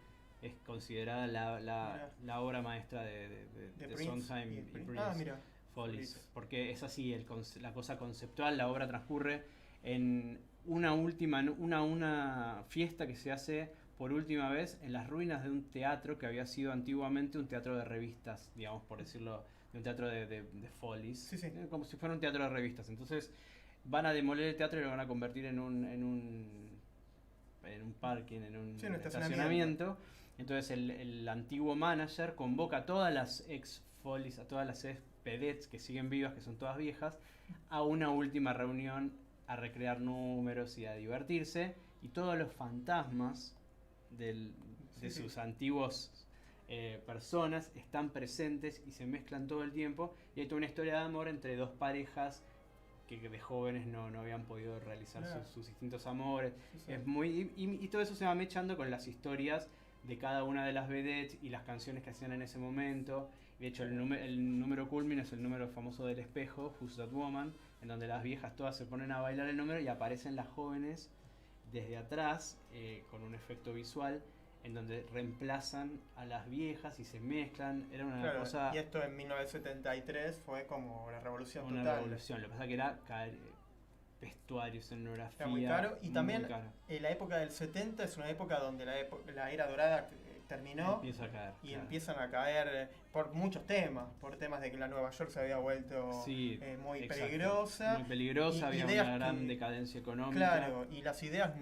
es considerada la obra maestra de Prince Sondheim y y Prince. Prince. Ah, mira. Follies, porque es así, la cosa conceptual, la obra transcurre en una fiesta que se hace por última vez en las ruinas de un teatro que había sido antiguamente un teatro de revistas, digamos, por decirlo, de un teatro de Follies, como si fuera un teatro de revistas. Entonces van a demoler el teatro y lo van a convertir en un parking, en un estacionamiento. Entonces el antiguo manager convoca a todas las ex Follies, a todas las ex vedettes que siguen vivas, que son todas viejas, a una última reunión a recrear números y a divertirse, y todos los fantasmas de sus antiguos personas están presentes y se mezclan todo el tiempo, y hay toda una historia de amor entre dos parejas que de jóvenes no habían podido realizar sus distintos amores. Es muy y todo eso se va mechando con las historias de cada una de las vedettes y las canciones que hacían en ese momento. De hecho, el número culmine es el número famoso del espejo, Who's That Woman, en donde las viejas todas se ponen a bailar el número y aparecen las jóvenes desde atrás con un efecto visual en donde reemplazan a las viejas y se mezclan. Era una cosa... Y esto en 1973 fue como la revolución una total. revolución. Lo que pasa es que era vestuario, escenografía. Era muy caro. Y también caro. La época del 70 es una época donde la era dorada terminó. Empieza a caer. Y empiezan a caer por muchos temas. Por temas de que la Nueva York se había vuelto muy peligrosa. Muy peligrosa, había una gran decadencia económica. Claro, y las ideas,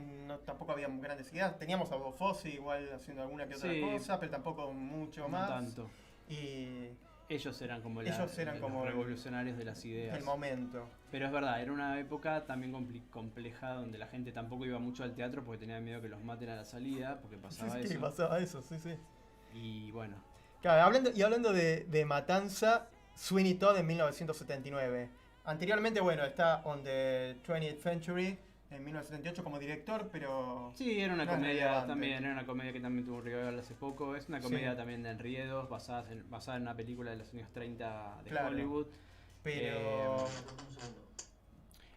tampoco había grandes ideas. Teníamos a Bob Fosse igual haciendo alguna que otra cosa, pero tampoco mucho más. No tanto. Y ellos eran como los revolucionarios de las ideas. El momento. Pero es verdad, era una época también compleja donde la gente tampoco iba mucho al teatro porque tenía miedo que los maten a la salida, porque pasaba eso. Sí, pasaba eso, sí. Y bueno. Claro, hablando de matanza, Sweeney Todd en 1979. Anteriormente, está On the 20th Century en 1978 como director, pero... Sí, era una comedia también, era una comedia que también tuvo un revival hace poco. Es una comedia también de enriedos, basada en una película de los años 30 de Hollywood. Pero...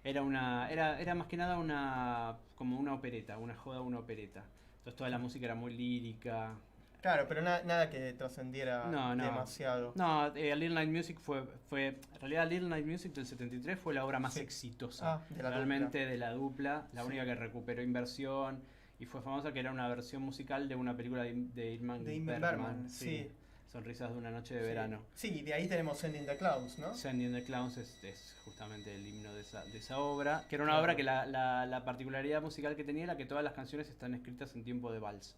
Era más que nada como una opereta, una joda, una opereta. Entonces toda la música era muy lírica. Claro, pero nada que trascendiera demasiado. No, Little Night Music fue en realidad Little Night Music del 73 fue la obra más exitosa realmente de la dupla, la única que recuperó inversión y fue famosa, que era una versión musical de una película de Ingmar Bergman. Sí. Sonrisas de una noche de verano. Sí, de ahí tenemos Sending the Clowns, ¿no? Sending the Clowns es justamente el himno de esa obra, que era una obra que la particularidad musical que tenía era que todas las canciones están escritas en tiempo de vals.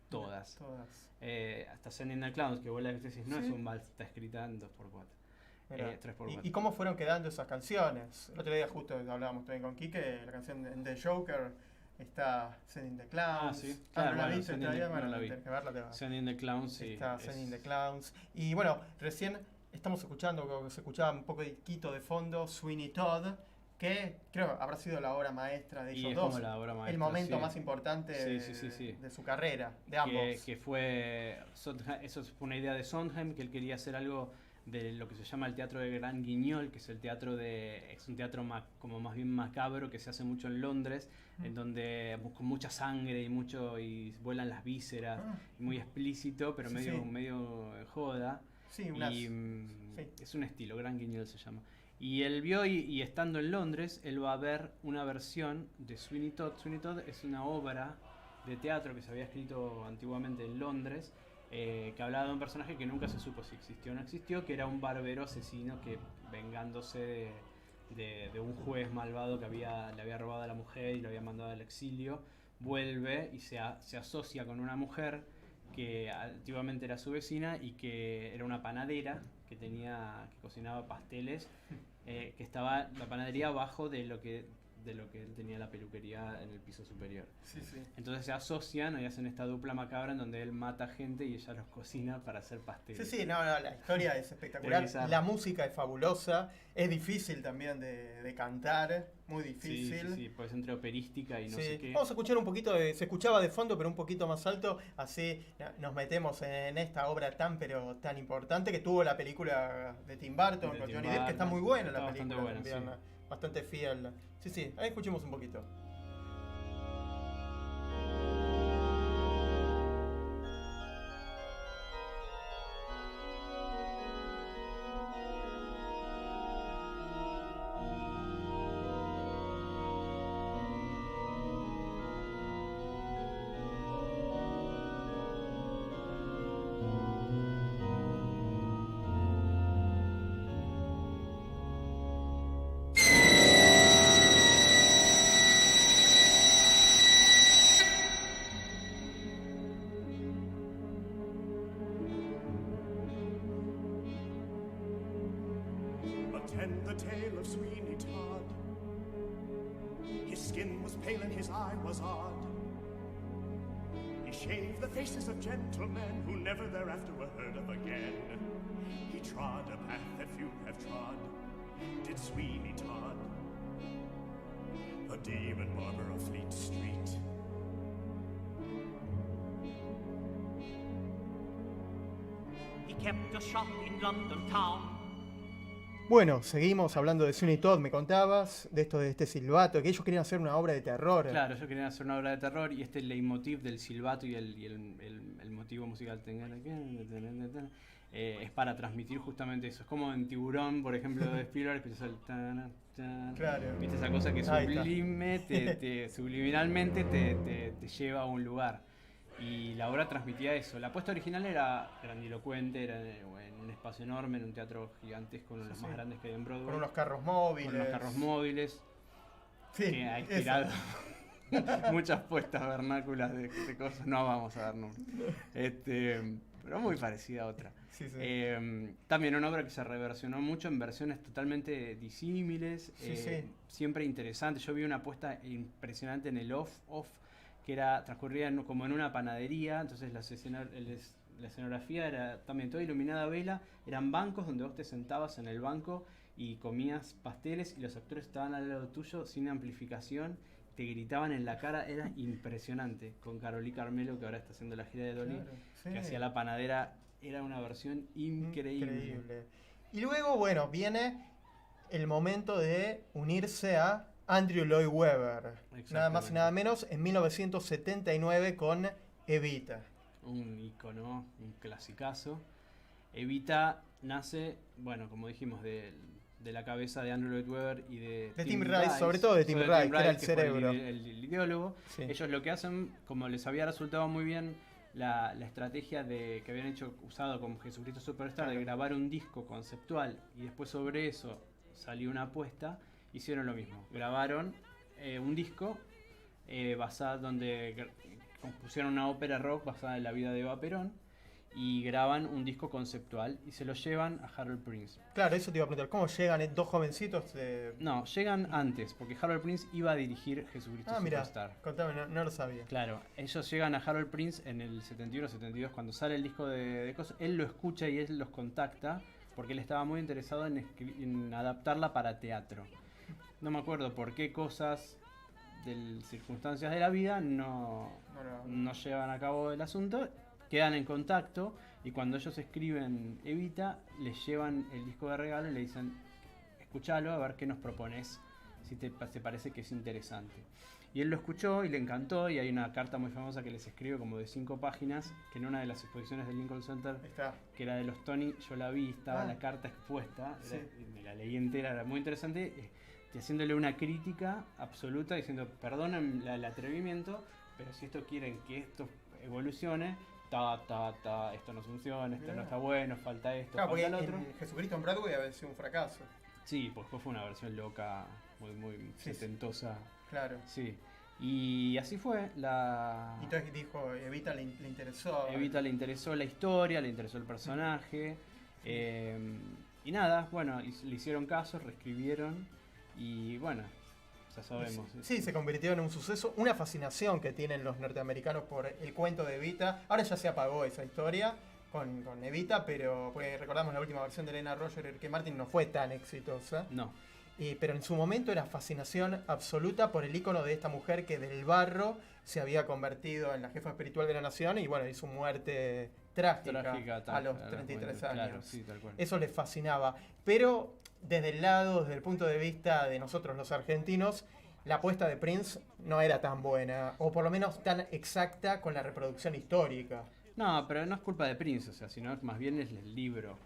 Todas. Hasta Sending the Clowns, que vos la decís, no es un vals, está escrita en 2x4. 3x4. ¿Y cómo fueron quedando esas canciones? El otro día justo hablábamos también con Quique, la canción de Joker está Sending the Clowns. Sí. ¿No la viste todavía? No la vi. Tenés que verla, te va. Sending the Clowns, sí. Está Sending the Clowns. Y bueno, recién estamos escuchando, se escuchaba un poco de quito de fondo, Sweeney Todd, que creo habrá sido la obra maestra de ellos dos. La obra maestra, el momento más importante de su carrera, de ambos. Que fue, eso fue una idea de Sondheim, que él quería hacer algo de lo que se llama el teatro de Gran Guignol, que es el teatro es un teatro como más bien macabro que se hace mucho en Londres, en donde con mucha sangre y vuelan las vísceras, muy explícito, pero medio joda. Sí, es un estilo, Gran Guignol se llama. Y él vio y estando en Londres, él va a ver una versión de Sweeney Todd. Sweeney Todd es una obra de teatro que se había escrito antiguamente en Londres, que hablaba de un personaje que nunca se supo si existió o no existió, que era un barbero asesino que, vengándose de un juez malvado que le había robado a la mujer y lo había mandado al exilio, vuelve y se asocia con una mujer que antiguamente era su vecina y que era una panadera que cocinaba pasteles, que estaba la panadería abajo de lo que él tenía la peluquería en el piso superior. Entonces se asocian y hacen esta dupla macabra en donde él mata gente y ella los cocina para hacer pasteles. La historia es espectacular, la música es fabulosa, es difícil también de cantar, muy difícil. Sí, pues entre operística y no sé qué. Vamos a escuchar un poquito, se escuchaba de fondo pero un poquito más alto, así nos metemos en esta obra tan importante que tuvo la película de Tim Burton con Johnny Depp, que está muy buena la película también, bastante fiel. Sí, ahí escuchemos un poquito. Attend the tale of Sweeney Todd. His skin was pale and his eye was odd. He shaved the faces of gentlemen who never thereafter were heard of again. He trod a path that few have trod, did Sweeney Todd, the demon barber of Fleet Street. He kept a shop in London town. Bueno, seguimos hablando de Sweeney Todd, me contabas de este silbato, que ellos querían hacer una obra de terror. Claro, ellos querían hacer una obra de terror y este leitmotiv del silbato y el motivo musical es para transmitir justamente eso. Es como en Tiburón, por ejemplo, de Spielberg, que es el claro. ¿Viste esa cosa que subliminalmente te lleva a un lugar? Y la obra transmitía eso. La apuesta original era grandilocuente, era en un espacio enorme, en un teatro gigantesco, uno de los más grandes que hay en Broadway. Con unos carros móviles. Que ha inspirado muchas puestas vernáculas de cosas. No vamos a dar nombres. Pero muy parecida a otra. También una obra que se reversionó mucho en versiones totalmente disímiles, siempre interesantes. Yo vi una apuesta impresionante en el off que transcurría como en una panadería, entonces la escenografía era también toda iluminada a vela, eran bancos donde vos te sentabas en el banco y comías pasteles y los actores estaban al lado tuyo sin amplificación, te gritaban en la cara, era impresionante, con Carolí Carmelo, que ahora está haciendo la gira de Dolly, que hacía la panadera, era una versión increíble. Y luego, bueno, viene el momento de unirse a Andrew Lloyd Webber, nada más y nada menos, en 1979 con Evita. Un icono, un clasicazo. Evita nace, bueno, como dijimos, de la cabeza de Andrew Lloyd Webber y de Tim Rice, sobre todo de Tim Rice, que era el cerebro. El ideólogo. Sí. Ellos lo que hacen, como les había resultado muy bien la estrategia que habían usado con Jesucristo Superstar, de grabar un disco conceptual y después sobre eso salió una apuesta, hicieron lo mismo. Grabaron un disco donde compusieron una ópera rock basada en la vida de Eva Perón y graban un disco conceptual y se lo llevan a Harold Prince. Claro, eso te iba a preguntar. ¿Cómo llegan dos jovencitos? No, llegan antes, porque Harold Prince iba a dirigir Jesucristo Superstar. Mirá, contame, no lo sabía. Claro, ellos llegan a Harold Prince en el 71-72, cuando sale el disco de cosas. Él lo escucha y él los contacta porque él estaba muy interesado en adaptarla para teatro. No me acuerdo por qué cosas de circunstancias de la vida no llevan a cabo el asunto quedan en contacto y cuando ellos escriben Evita, les llevan el disco de regalo y le dicen, escuchalo a ver qué nos propones, si te parece que es interesante. Y él lo escuchó y le encantó, y hay una carta muy famosa que les escribe como de 5 páginas, que en una de las exposiciones del Lincoln Center, que era de los Tony, yo la vi, estaba la carta expuesta, me la leí entera, era muy interesante, y haciéndole una crítica absoluta, diciendo, perdonen el atrevimiento, pero si esto quieren que esto evolucione, esto no funciona, esto no está bueno, falta esto, falta el otro. Jesucristo en Broadway había sido un fracaso. Sí, pues después fue una versión loca, muy setentosa. Claro. Sí. Y así fue. Entonces dijo, Evita le interesó. Evita le interesó la historia, le interesó el personaje. Y nada, bueno, le hicieron caso, reescribieron y bueno, ya sabemos. Sí, se convirtió en un suceso, una fascinación que tienen los norteamericanos por el cuento de Evita. Ahora ya se apagó esa historia con Evita, pero pues, recordamos la última versión de Elena Roger, Ricky Martin, no fue tan exitosa. No. Pero en su momento era fascinación absoluta por el ícono de esta mujer que del barro se había convertido en la jefa espiritual de la nación y bueno, y su muerte trágica a los 33 años. Claro, sí, tal cual. Eso les fascinaba. Pero desde el punto de vista de nosotros los argentinos, la apuesta de Prince no era tan buena, o por lo menos tan exacta con la reproducción histórica. No, pero no es culpa de Prince, o sea, sino más bien es el libro,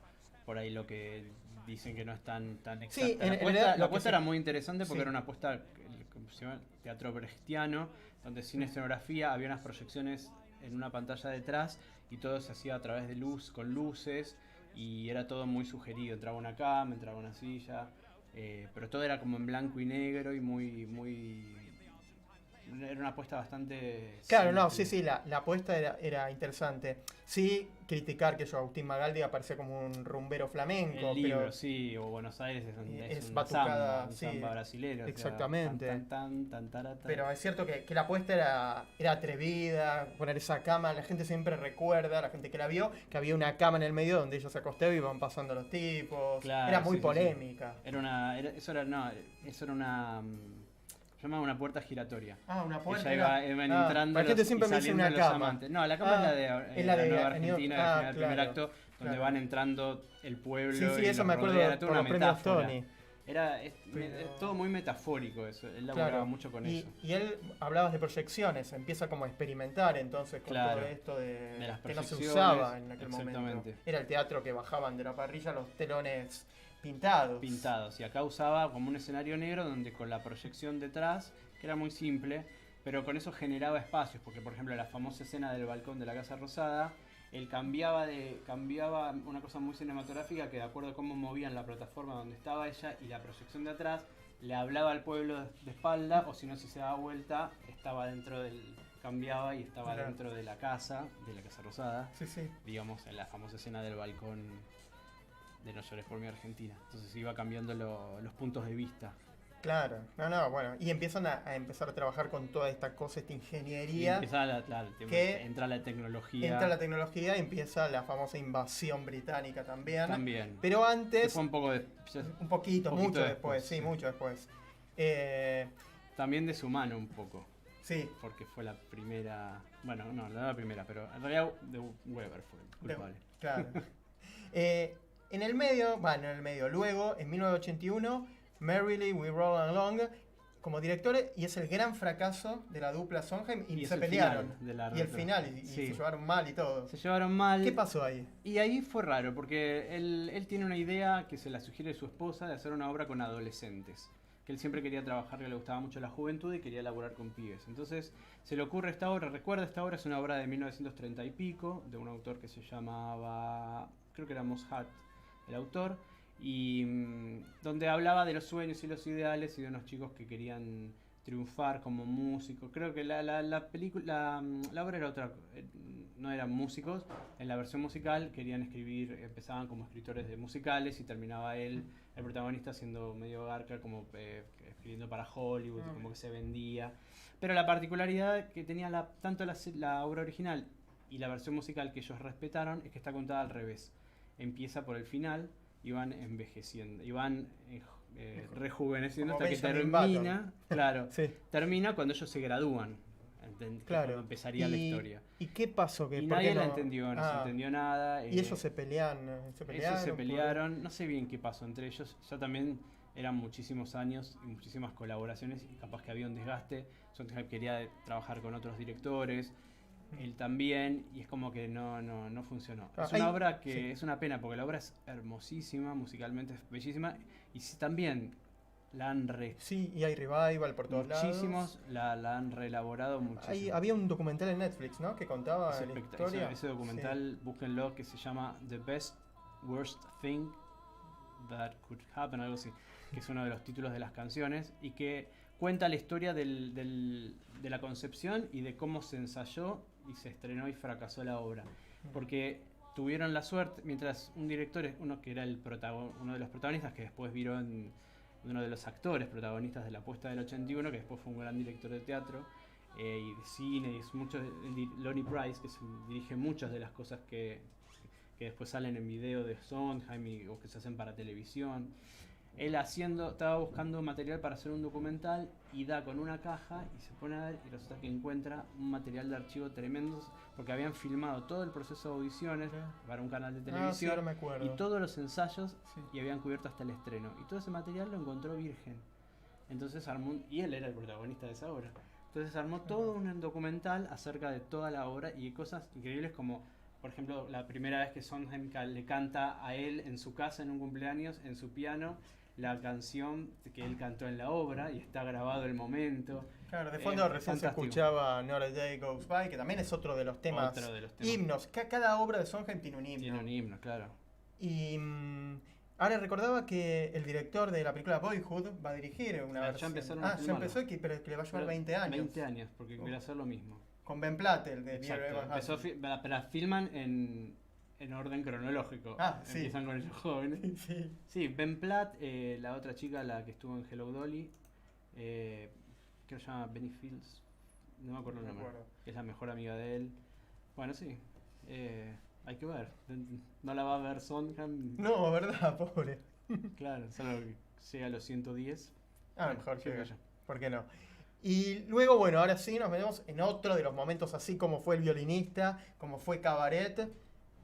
por ahí lo que dicen que no es tan exacta. Sí, la apuesta era muy interesante porque era una apuesta, ¿cómo se llama? Teatro brechtiano, donde sin escenografía había unas proyecciones en una pantalla detrás y todo se hacía a través de con luces, y era todo muy sugerido. Entraba una cama, entraba una silla, pero todo era como en blanco y negro y muy era una apuesta bastante... Claro, no, sí, la apuesta era interesante. Sí, criticar que Agustín Magaldi aparecía como un rumbero flamenco. El libro, pero sí, o Buenos Aires es un batucada, samba brasilero. Exactamente. O sea, pero es cierto que la apuesta era atrevida, poner esa cama, la gente siempre recuerda, la gente que la vio, que había una cama en el medio donde ellos se acostaban y iban pasando los tipos. Claro, era muy polémica. Sí. Eso era una... Se llama una puerta giratoria. Una puerta. Ella iba entrando. La gente siempre me dice una cama. Amantes. No, la cama es la de Nueva Argentina, el primer acto, donde van entrando el pueblo. Sí, y eso me acuerdo por los premios Tony. Es todo muy metafórico eso. Él laburaba mucho con eso. Y él hablaba de proyecciones, empieza como a experimentar entonces con todo esto de las que no se usaba en aquel momento. Exactamente. Era el teatro que bajaban de la parrilla los telones pintados. Y acá usaba como un escenario negro donde con la proyección detrás, que era muy simple, pero con eso generaba espacios, porque por ejemplo la famosa escena del balcón de la Casa Rosada, él cambiaba una cosa muy cinematográfica, que de acuerdo a cómo movían la plataforma donde estaba ella y la proyección de atrás, le hablaba al pueblo de espalda, o si no, si se daba vuelta, estaba cambiaba y estaba dentro de la Casa Rosada, digamos, en la famosa escena del balcón de No llores por mi Argentina. Entonces iba cambiando los puntos de vista. Claro, bueno, y empiezan a empezar a trabajar con toda esta cosa, esta ingeniería. Y entra la tecnología. Entra la tecnología y empieza la famosa invasión británica también. Pero antes... Fue mucho después. Mucho después. También deshumano un poco. Sí. Porque fue la primera... Bueno, no la primera, pero en realidad de Weber fue culpable. Claro. En el medio, luego, en 1981, Merrily We Roll Along como director, y es el gran fracaso de la dupla Sondheim, y se pelearon. Y el final, y se llevaron mal y todo. Se llevaron mal. ¿Qué pasó ahí? Y ahí fue raro, porque él tiene una idea que se la sugiere su esposa de hacer una obra con adolescentes. Que él siempre quería trabajar, que le gustaba mucho la juventud y quería laburar con pibes. Entonces se le ocurre esta obra, esta obra es una obra de 1930 y pico, de un autor que se llamaba, creo que era Moss Hart, el autor, y donde hablaba de los sueños y los ideales y de unos chicos que querían triunfar como músicos. Creo que la obra era otra, no eran músicos, en la versión musical querían escribir, empezaban como escritores de musicales y terminaba el protagonista siendo medio garca, como escribiendo para Hollywood, como que se vendía. Pero la particularidad que tenía tanto la obra original y la versión musical que ellos respetaron es que está contada al revés. Empieza por el final y van envejeciendo, y van rejuveneciendo hasta que termina, termina cuando ellos se gradúan. Claro. cuando empezaría la historia. ¿Y qué pasó? Y ¿por nadie qué la no? entendió, no se entendió nada. ¿Y ellos se pelearon? Ellos se pelearon, no sé bien qué pasó entre ellos. Ya también eran muchísimos años y muchísimas colaboraciones y capaz que había un desgaste. Sondheim quería trabajar con otros directores, él también, y es como que no funcionó. Es una obra que es una pena porque la obra es hermosísima, musicalmente es bellísima, y sí, también la han Sí, y hay revival por todos lados. Muchísimos la han reelaborado muchísimo. Había un documental en Netflix, ¿no? Que contaba la historia. Ese documental, búsquenlo, que se llama The Best Worst Thing That Could Happen, algo así, que es uno de los títulos de las canciones, y que cuenta la historia de la concepción y de cómo se ensayó y se estrenó y fracasó la obra. Porque tuvieron la suerte, mientras un director, uno que era uno de los protagonistas, que después vieron uno de los actores protagonistas de la puesta del 81, que después fue un gran director de teatro y de cine, y es mucho, Lonnie Price, que dirige muchas de las cosas que después salen en video de Sondheim o que se hacen para televisión. Él estaba buscando material para hacer un documental y da con una caja y se pone a ver y resulta que encuentra un material de archivo tremendo porque habían filmado todo el proceso de audiciones para un canal de televisión ahora me acuerdo. y todos los ensayos y habían cubierto hasta el estreno. Y todo ese material lo encontró virgen. Entonces y él era el protagonista de esa obra. Entonces armó todo un documental acerca de toda la obra y cosas increíbles como, por ejemplo, la primera vez que Sondheim le canta a él en su casa en un cumpleaños, en su piano, la canción que él cantó en la obra y está grabado el momento. Claro, de fondo recién se escuchaba Not a Day Goes By, que también es otro de los temas. Himnos. Cada obra de Sondheim tiene un himno. Tiene un himno, claro. Y ahora recordaba que el director de la película Boyhood va a dirigir una versión. Ya empezaron a filmarlo. Ya empezó, pero que le va a llevar 20 años. 20 años, porque quiere hacer lo mismo. Con Ben Platt, el de Exacto. Pero filman en orden cronológico. Empiezan con ellos jóvenes. Sí, Ben Platt, la otra chica, la que estuvo en Hello Dolly, creo que se llama Benny Fields, no me acuerdo el nombre, que es la mejor amiga de él. Bueno, sí, hay que ver. No la va a ver Sondheim. No, verdad, pobre. Claro, solo que llega a los 110. Mejor que yo. ¿Por qué no? Y luego, bueno, ahora sí nos vemos en otro de los momentos así como fue El violinista, como fue Cabaret,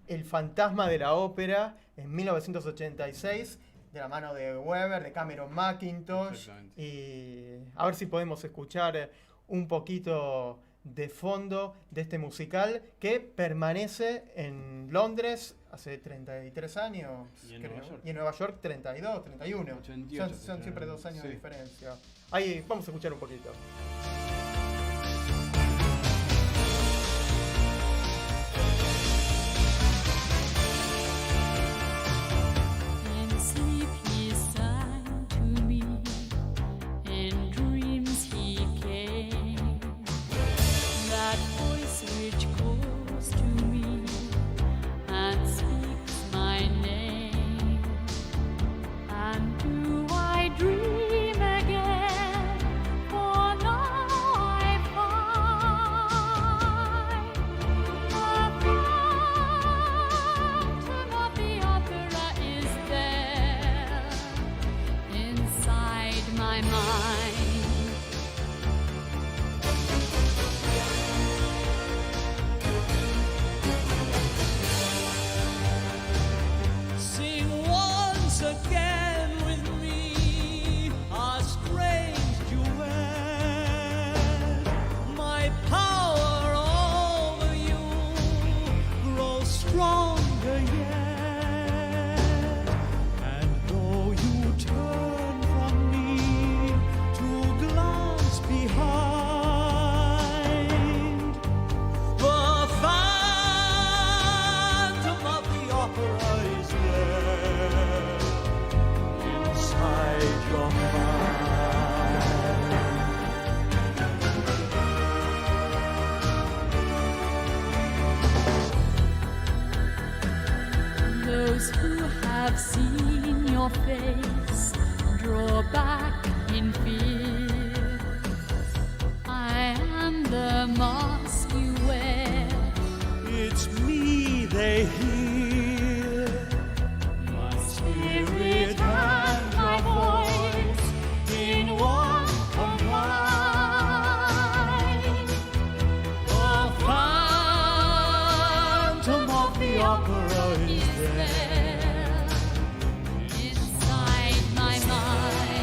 El fantasma de la ópera, en 1986, de la mano de Weber, de Cameron Mackintosh. Y a ver si podemos escuchar un poquito de fondo de este musical que permanece en Londres hace 33 años. Y en Nueva York. Y en Nueva York 32, 31. 88, son siempre 2 años de diferencia. Ahí vamos a escuchar un poquito. opera is there inside my mind.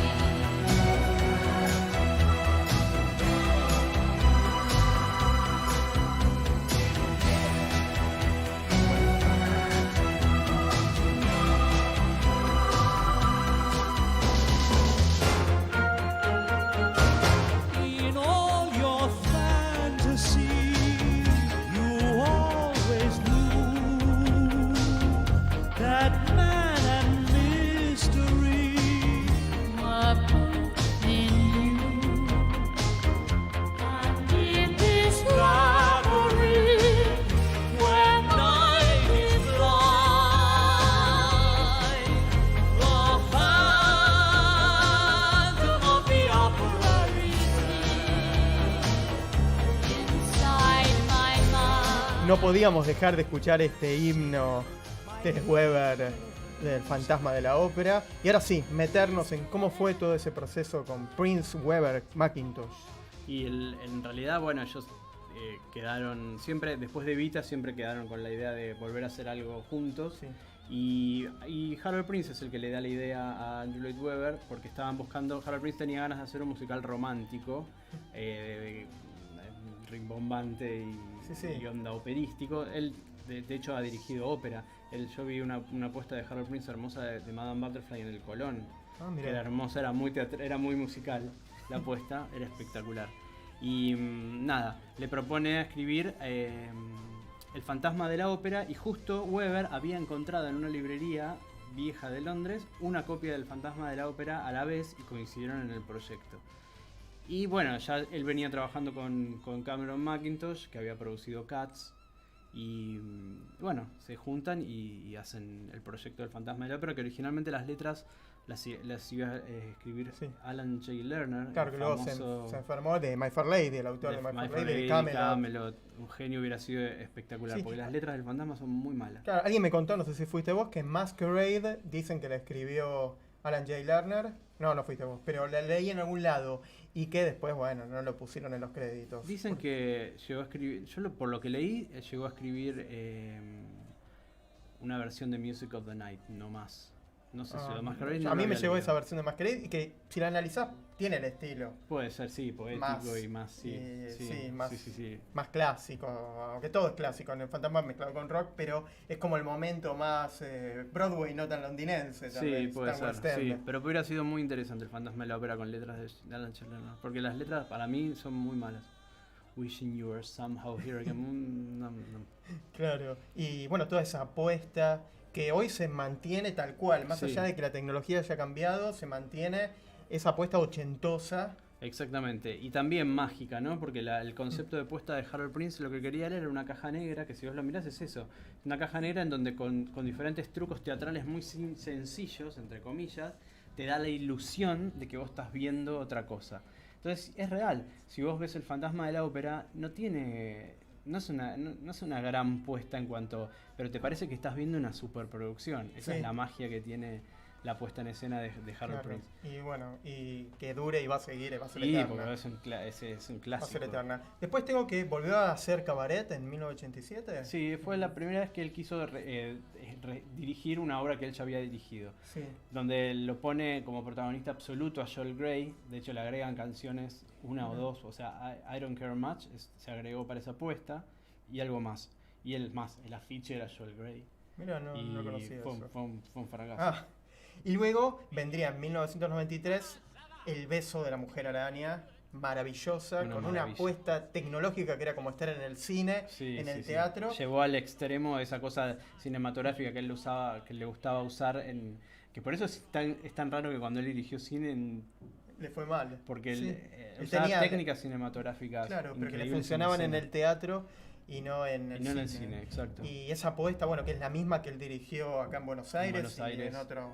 In all your fantasy, you always knew that man and mystery were both in you. And in this revelry, where night is light, the phantom of the opera is inside my mind. No podíamos dejar de escuchar este himno de Weber del Fantasma de la Ópera. Y ahora sí, meternos en cómo fue todo ese proceso con Prince Weber Mackintosh. Y en realidad, bueno, ellos quedaron siempre, después de Evita, siempre quedaron con la idea de volver a hacer algo juntos. Y Harold Prince es el que le da la idea a Andrew Lloyd Webber, porque estaban buscando, Harold Prince tenía ganas de hacer un musical romántico, rimbombante y onda operístico. Él, de hecho, ha dirigido ópera. Yo vi una puesta de Harold Prince hermosa de Madame Butterfly en el Colón. Que era hermosa, era muy musical la puesta, era espectacular. Y nada, le propone escribir El Fantasma de la Ópera, y justo Weber había encontrado en una librería vieja de Londres una copia del Fantasma de la Ópera a la vez, y coincidieron en el proyecto. Y bueno, ya él venía trabajando con Cameron Mackintosh, que había producido Cats, y bueno, se juntan y hacen el proyecto del Fantasma de la Ópera, que originalmente las letras las iba a escribir Alan J. Lerner. Claro, que luego se enfermó de My Fair Lady, el autor de My Fair Lady, de Camelot. Un genio, hubiera sido espectacular, porque las letras del Fantasma son muy malas. Claro, alguien me contó, no sé si fuiste vos, que Masquerade dicen que la escribió Alan J. Lerner. No fuiste vos, pero la leí en algún lado, y que después, bueno, no lo pusieron en los créditos. Dicen que llegó a escribir, por lo que leí, llegó a escribir una versión de Music of the Night, no más. No sé si lo Masquerade. A mí me llegó esa versión de Masquerade, y que si la analizás tiene el estilo. Puede ser, sí, poético y más, más clásico, aunque todo es clásico en el Fantasma mezclado con rock, pero es como el momento más Broadway, no tan londinense. Sí, puede ser, sí, pero hubiera sido muy interesante el Fantasma de la Ópera con letras de Alan J. Lerner, porque las letras para mí son muy malas. Wishing you were somehow here again. No. Claro, y bueno, toda esa apuesta que hoy se mantiene tal cual, más allá de que la tecnología haya cambiado, se mantiene esa apuesta ochentosa. Exactamente, y también mágica, ¿no? Porque el concepto de puesta de Harold Prince, lo que quería él era una caja negra, que si vos lo mirás es eso, una caja negra en donde con diferentes trucos teatrales muy sencillos, entre comillas, te da la ilusión de que vos estás viendo otra cosa. Entonces es real, si vos ves el Fantasma de la Ópera, no es una gran puesta en cuanto, pero te parece que estás viendo una superproducción. Esa es la magia que tiene la puesta en escena de Harold Prince. Y bueno, y que dure y va a seguir, va a ser eterna. Porque es un clásico. Va a ser eterna. Después tengo que volvió a hacer Cabaret en 1987. Sí, fue la primera vez que él quiso dirigir una obra que él ya había dirigido. Sí. Donde lo pone como protagonista absoluto a Joel Grey. De hecho, le agregan canciones, una o dos. O sea, I Don't Care Much se agregó para esa apuesta. Y algo más. Y el afiche era Joel Grey. Mira, no conocía eso. Fue un fracaso. Y luego vendría en 1993 El beso de la mujer araña, maravillosa, con una apuesta tecnológica que era como estar en el cine, en el teatro. Llevó al extremo esa cosa cinematográfica que él usaba, que le gustaba usar, que por eso es tan raro que cuando él dirigió cine le fue mal. Porque él usaba tenía técnicas cinematográficas. Claro, pero que le funcionaban en el teatro y no en el cine, exacto. Y esa apuesta, bueno, que es la misma que él dirigió acá en Buenos Aires y en otras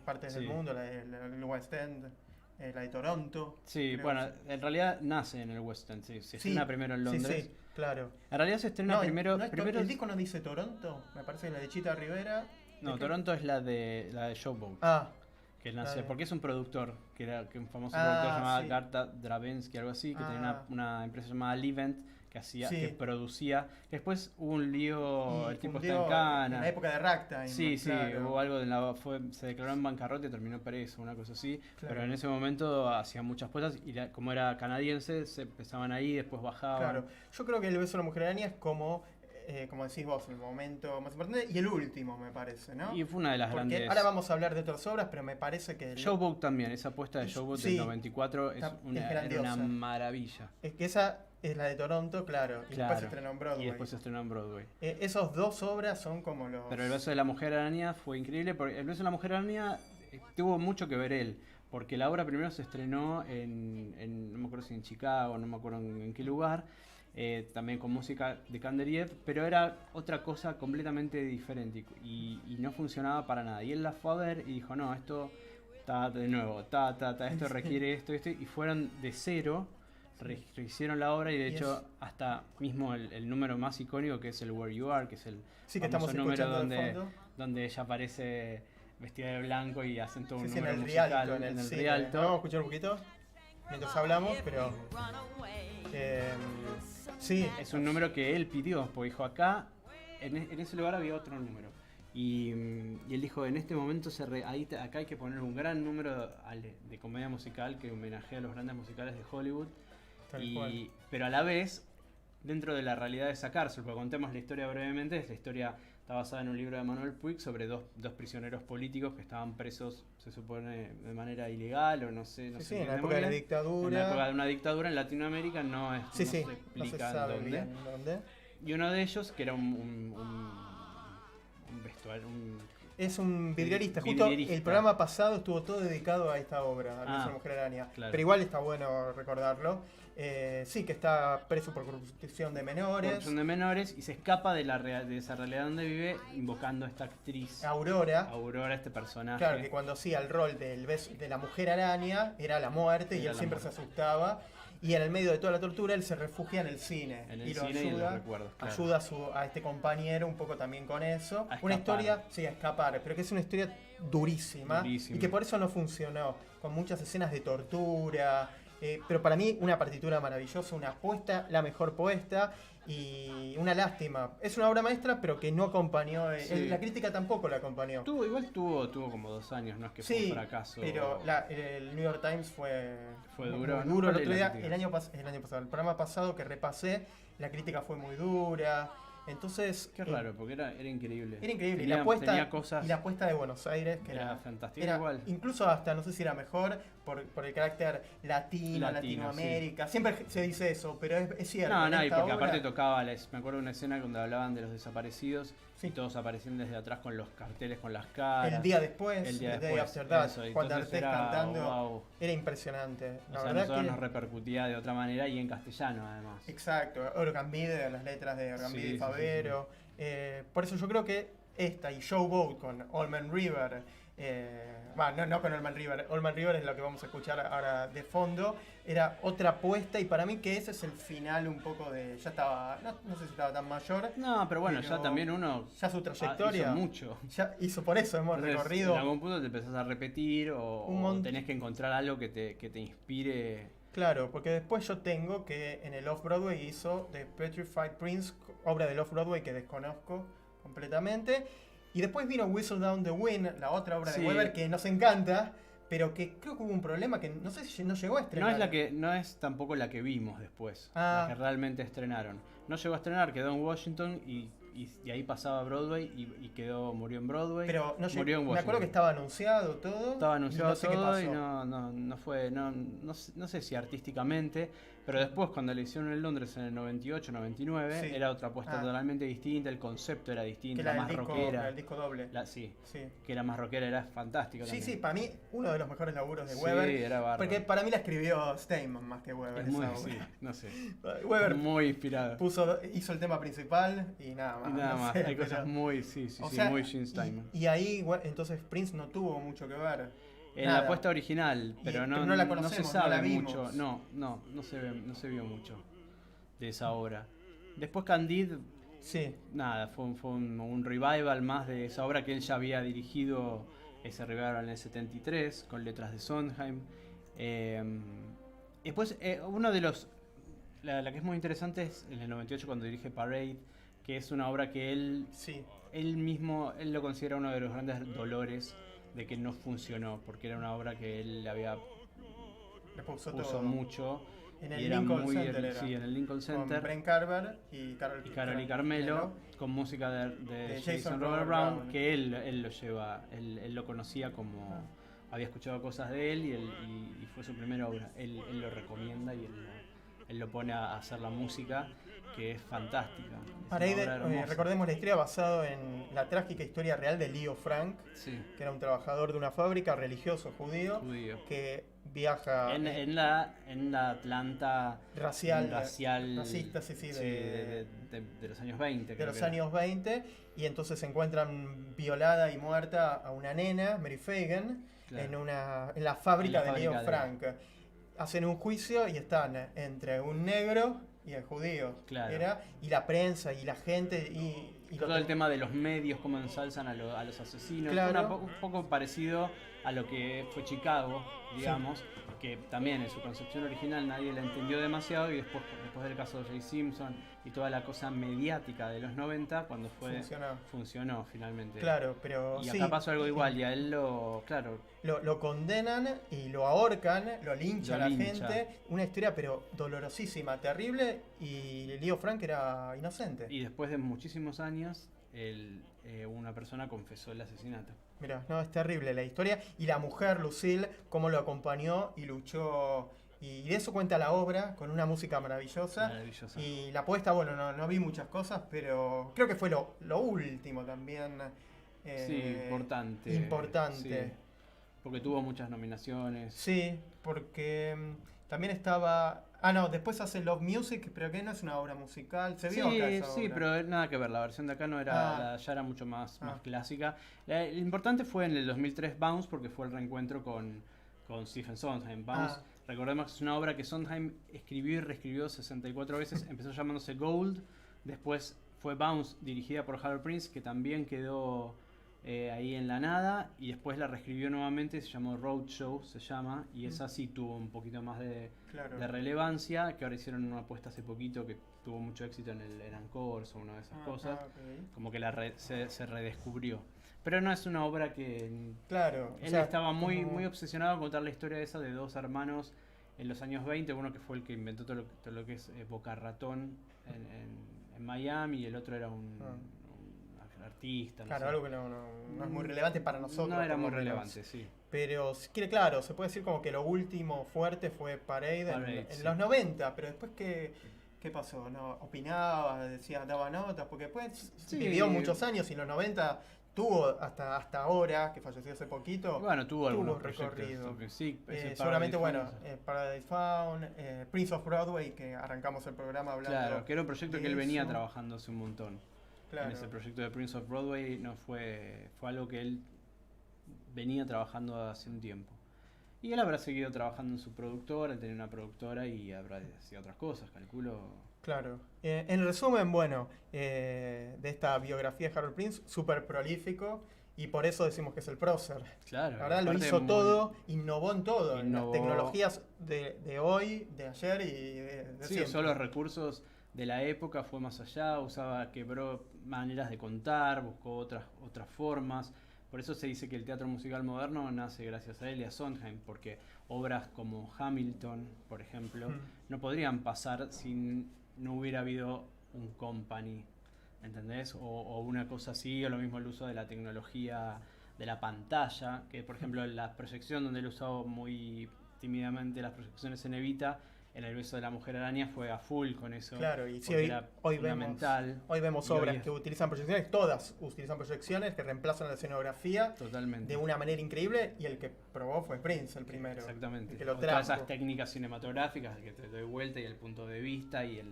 partes del mundo, el West End, la de Toronto. Sí, bueno, en realidad nace en el West End, se estrena primero en Londres. Sí, claro. En realidad se estrena primero... ¿El disco no dice Toronto? Me parece que la de Chita Rivera... No, Toronto es la de Showboat. Que nace, porque es un productor, que un famoso productor llamado Garta Drabinsky, algo así, que tenía una empresa llamada Levent, que hacía, Sí. que producía. Después hubo un lío, Y el tipo fundió está en Cana. en la época de Ragtime. Sí, claro. hubo algo se declaró en bancarrota y terminó preso, una cosa así. Claro. Pero en ese momento hacía muchas puestas y como era canadiense, se empezaban ahí, después bajaban. Claro, yo creo que El beso de la mujer araña es como decís vos, el momento más importante y el último, me parece, ¿no? Y fue una de las Porque grandes. ahora vamos a hablar de otras obras, pero me parece que... Showboat también, esa apuesta de Showboat Sí, del 94 era una grandiosa. maravilla. Es que esa es la de Toronto, claro, y después se estrenó en Broadway. Y después se estrenó en Broadway. Esos dos obras son como los... Pero El beso de la mujer araña fue increíble, porque El beso de la mujer araña tuvo mucho que ver él, porque la obra primero se estrenó no me acuerdo si en Chicago, no me acuerdo en qué lugar, también con música de Kanderiev, pero era otra cosa completamente diferente y no funcionaba para nada. Y él la fue a ver y dijo, no, esto de nuevo, esto requiere esto, y fueron de cero, rehicieron la obra y de hecho hasta mismo el número más icónico, que es el Where You Are, que es el que estamos número escuchando donde ella aparece vestida de blanco y hacen todo un en número el musical Rialto, en el cine. Rialto. Vamos a escuchar un poquito mientras hablamos, pero... sí. Es un número que él pidió, porque dijo acá, en ese lugar había otro número. Y él dijo, en este momento acá hay que poner un gran número de comedia musical que homenajea a los grandes musicales de Hollywood. Pero a la vez, dentro de la realidad de esa cárcel, porque contemos la historia brevemente, esta historia está basada en un libro de Manuel Puig sobre dos prisioneros políticos que estaban presos, se supone, de manera ilegal o no sé. En la época de la dictadura. En la época de una dictadura en Latinoamérica no se explica dónde. Y uno de ellos, que era un vestuario, es un vidriarista. Justo el programa pasado estuvo todo dedicado a esta obra, a la mujer araña. Claro. Pero igual está bueno recordarlo. Sí, que está preso por corrupción de menores. Corrupción de menores y se escapa de esa realidad donde vive invocando a esta actriz. Aurora, este personaje. Claro, que cuando hacía el rol de la mujer araña era la muerte y él siempre se asustaba. Y en el medio de toda la tortura él se refugia en el cine. Y lo ayuda, ayuda a este compañero un poco también con eso. Una historia, a escapar, pero que es una historia durísima. Y que por eso no funcionó. Con muchas escenas de tortura. Pero para mí una partitura maravillosa, una apuesta, la mejor puesta y una lástima. Es una obra maestra, pero que no acompañó, la crítica tampoco la acompañó. Igual tuvo como 2 años, no es que fue un fracaso. Pero el New York Times fue duro. Muy duro. El otro día, el año pasado, el programa pasado que repasé, la crítica fue muy dura. Entonces... Qué raro, porque era increíble. Era increíble. Tenía y cosas... la apuesta de Buenos Aires, que era fantástica igual. Incluso hasta, no sé si era mejor, por el carácter Latinoamérica. Sí. Siempre se dice eso, pero es cierto. No, y porque aparte tocaba, me acuerdo de una escena donde hablaban de los desaparecidos y todos aparecían desde atrás con los carteles, con las caras. El día después, el Day After That, cuando Artés cantando, wow. Era impresionante. La verdad nosotros nos repercutía de otra manera y en castellano además. Exacto, Orgambide, las letras de Orgambide y Favero. Por eso yo creo que esta y Showboat con Allman River, no con Allman River es lo que vamos a escuchar ahora de fondo, era otra apuesta y para mí que ese es el final un poco de, ya estaba, no sé si estaba tan mayor. No, pero bueno, ya también uno ya su trayectoria hizo mucho. Ya hizo, por eso hemos recorrido. En algún punto te empezás a repetir o tenés que encontrar algo que te inspire. Claro, porque después yo tengo que en el Off-Broadway hizo The Petrified Prince, obra del Off-Broadway que desconozco completamente. Y después vino Whistle Down the Wind, la otra obra de Weber que nos encanta, pero que creo que hubo un problema que no sé si no llegó a estrenar. No es tampoco la que vimos después, la que realmente estrenaron. No llegó a estrenar, quedó en Washington y ahí pasaba a Broadway y murió en Broadway. Pero no murió en Washington. Me acuerdo que estaba anunciado todo. Estaba anunciado no sé todo qué pasó. Y no fue, no sé si artísticamente, pero después cuando le hicieron en Londres en el 98, 99, era otra apuesta totalmente distinta, el concepto era distinto, que era más rockera. El disco doble. Sí, que era más rockera, era fantástico también. Sí, para mí uno de los mejores laburos de Weber. Sí, era bárbaro. Porque para mí la escribió Steinman más que Weber. No sé. Weber muy inspirado. Hizo el tema principal y nada más. Hay cosas muy, muy Gene Steinman. Y ahí entonces Prince no tuvo mucho que ver. En la apuesta original, pero no la conocemos, se sabe no la mucho. No se vio mucho de esa obra. Después Candide, nada, fue un revival más de esa obra que él ya había dirigido, ese revival en el 73, con letras de Sondheim. Después, uno de los La que es muy interesante es en el 98 cuando dirige Parade, que es una obra que él mismo lo considera uno de los grandes dolores de que no funcionó, porque era una obra que él había puso mucho. En el Lincoln Center era. Sí, en el Lincoln Center. Con Brent Carver y Carol y Carmelo, con música de Jason Robert Brown, que él lo lleva, él lo conocía como, había escuchado cosas de él y fue su primera obra. Él lo recomienda y él lo pone a hacer la música, que es fantástica. Parade, recordemos la historia basada en la trágica historia real de Leo Frank, que era un trabajador de una fábrica religioso judío. Que viaja en la Atlanta racista, de los años 20. De los años 20, y entonces se encuentran violada y muerta a una nena, Mary Fagan, en la fábrica de Leo Frank. Hacen un juicio y están entre un negro y el judío. Y la prensa y la gente y todo el tema de los medios, cómo ensalzan a los asesinos. Un poco parecido a lo que fue Chicago, digamos, que también en su concepción original nadie la entendió demasiado, y después del caso de J. Simpson y toda la cosa mediática de los 90, cuando funcionó finalmente. Pero y acá pasó algo igual, y a él lo condenan y lo ahorcan, lo lincha a la gente. Una historia pero dolorosísima, terrible, y Leo Frank era inocente. Y después de muchísimos años, una persona confesó el asesinato. Mirá, es terrible la historia. Y la mujer, Lucille, cómo lo acompañó y luchó. Y de eso cuenta la obra, con una música maravillosa. Y la puesta, no vi muchas cosas, pero creo que fue lo último también. Importante. Sí, porque tuvo muchas nominaciones. Sí, porque también estaba... después hace Love Music, pero que no es una obra musical. Se vio acá esa obra. Pero nada que ver, la versión de acá no era, ya era mucho más clásica. Lo importante fue en el 2003 Bounce, porque fue el reencuentro con Stephen Sondheim. Bounce, recordemos que es una obra que Sondheim escribió y reescribió 64 veces. Empezó llamándose Gold, después fue Bounce, dirigida por Harold Prince, que también quedó ahí en la nada, y después la reescribió nuevamente, se llamó Roadshow, y esa sí tuvo un poquito más de relevancia, que ahora hicieron una apuesta hace poquito que tuvo mucho éxito en el Encores o una de esas cosas, como que se redescubrió. Pero no es una obra que... Él estaba muy obsesionado con contar la historia esa de dos hermanos en los años 20, uno que fue el que inventó todo lo que es Boca Ratón en Miami, y el otro era un artista. Algo que no es muy relevante para nosotros. No era muy relevante, sí. Pero se puede decir como que lo último fuerte fue Parade en los 90, pero después ¿qué pasó? Opinaba, decía, daba notas, porque después vivió muchos años y en los 90 tuvo hasta ahora, que falleció hace poquito, tuvo algunos recorrido. Seguramente, Paradise Found, Prince of Broadway, que arrancamos el programa hablando. Claro, que era un proyecto que él venía trabajando hace un montón. En ese proyecto de Prince of Broadway no fue algo que él venía trabajando hace un tiempo. Y él habrá seguido trabajando en su productora, él tenía una productora y habrá sido otras cosas, calculo. En resumen, de esta biografía de Harold Prince, súper prolífico, y por eso decimos que es el prócer. La verdad lo hizo todo, innovó en todo, en las tecnologías de hoy, de ayer y de siempre. Usó los recursos de la época, fue más allá, quebró maneras de contar, buscó otras formas. Por eso se dice que el teatro musical moderno nace gracias a él y a Sondheim, porque obras como Hamilton, por ejemplo, no podrían pasar si no hubiera habido un company, ¿entendés? O una cosa así, o lo mismo el uso de la tecnología de la pantalla, que por ejemplo la proyección donde él usaba muy tímidamente las proyecciones en Evita, en El beso de la mujer araña fue a full con eso. Y sí, hoy vemos obras que utilizan proyecciones, todas utilizan proyecciones que reemplazan la escenografía de una manera increíble, y el que probó fue Prince, el primero. Exactamente. El que lo todas esas técnicas cinematográficas de que te doy vuelta y el punto de vista y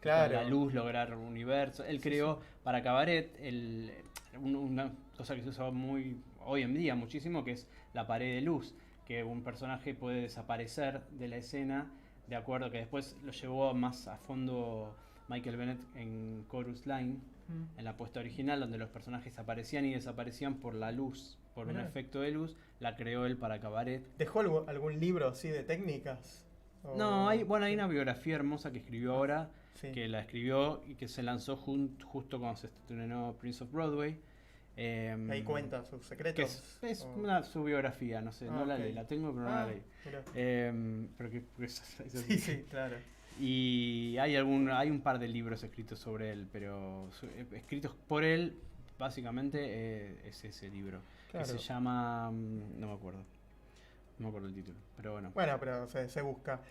la luz, lograr un universo. Él creó para Cabaret una cosa que se usa hoy en día muchísimo, que es la pared de luz, que un personaje puede desaparecer de la escena, de acuerdo, que después lo llevó más a fondo Michael Bennett en Chorus Line, en la puesta original, donde los personajes aparecían y desaparecían por la luz, un efecto de luz. La creó él para Cabaret. ¿Dejó algún libro así de técnicas No, hay una biografía hermosa que escribió ahora, Sí. que la escribió y que se lanzó justo cuando se estrenó Prince of Broadway. Ahí cuenta sus secretos. Que es o- su biografía, no sé, no la ok. leí, la tengo pero no la leí. Mirá. Pero que Sí, sí, claro. Y hay un par de libros escritos sobre él, pero escritos por él, básicamente es ese libro. Claro. Que se llama, no me acuerdo el título, pero bueno. Bueno, pero se busca.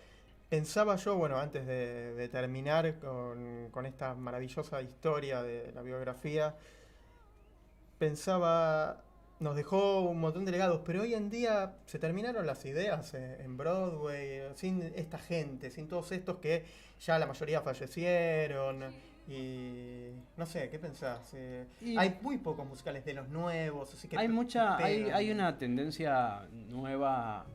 Pensaba yo, bueno, antes de terminar con esta maravillosa historia de la biografía, pensaba, nos dejó un montón de legados, pero hoy en día se terminaron las ideas en Broadway, sin esta gente, sin todos estos que ya la mayoría fallecieron. Y no sé, ¿qué pensás? Hay muy pocos musicales de los nuevos, así que hay una tendencia nueva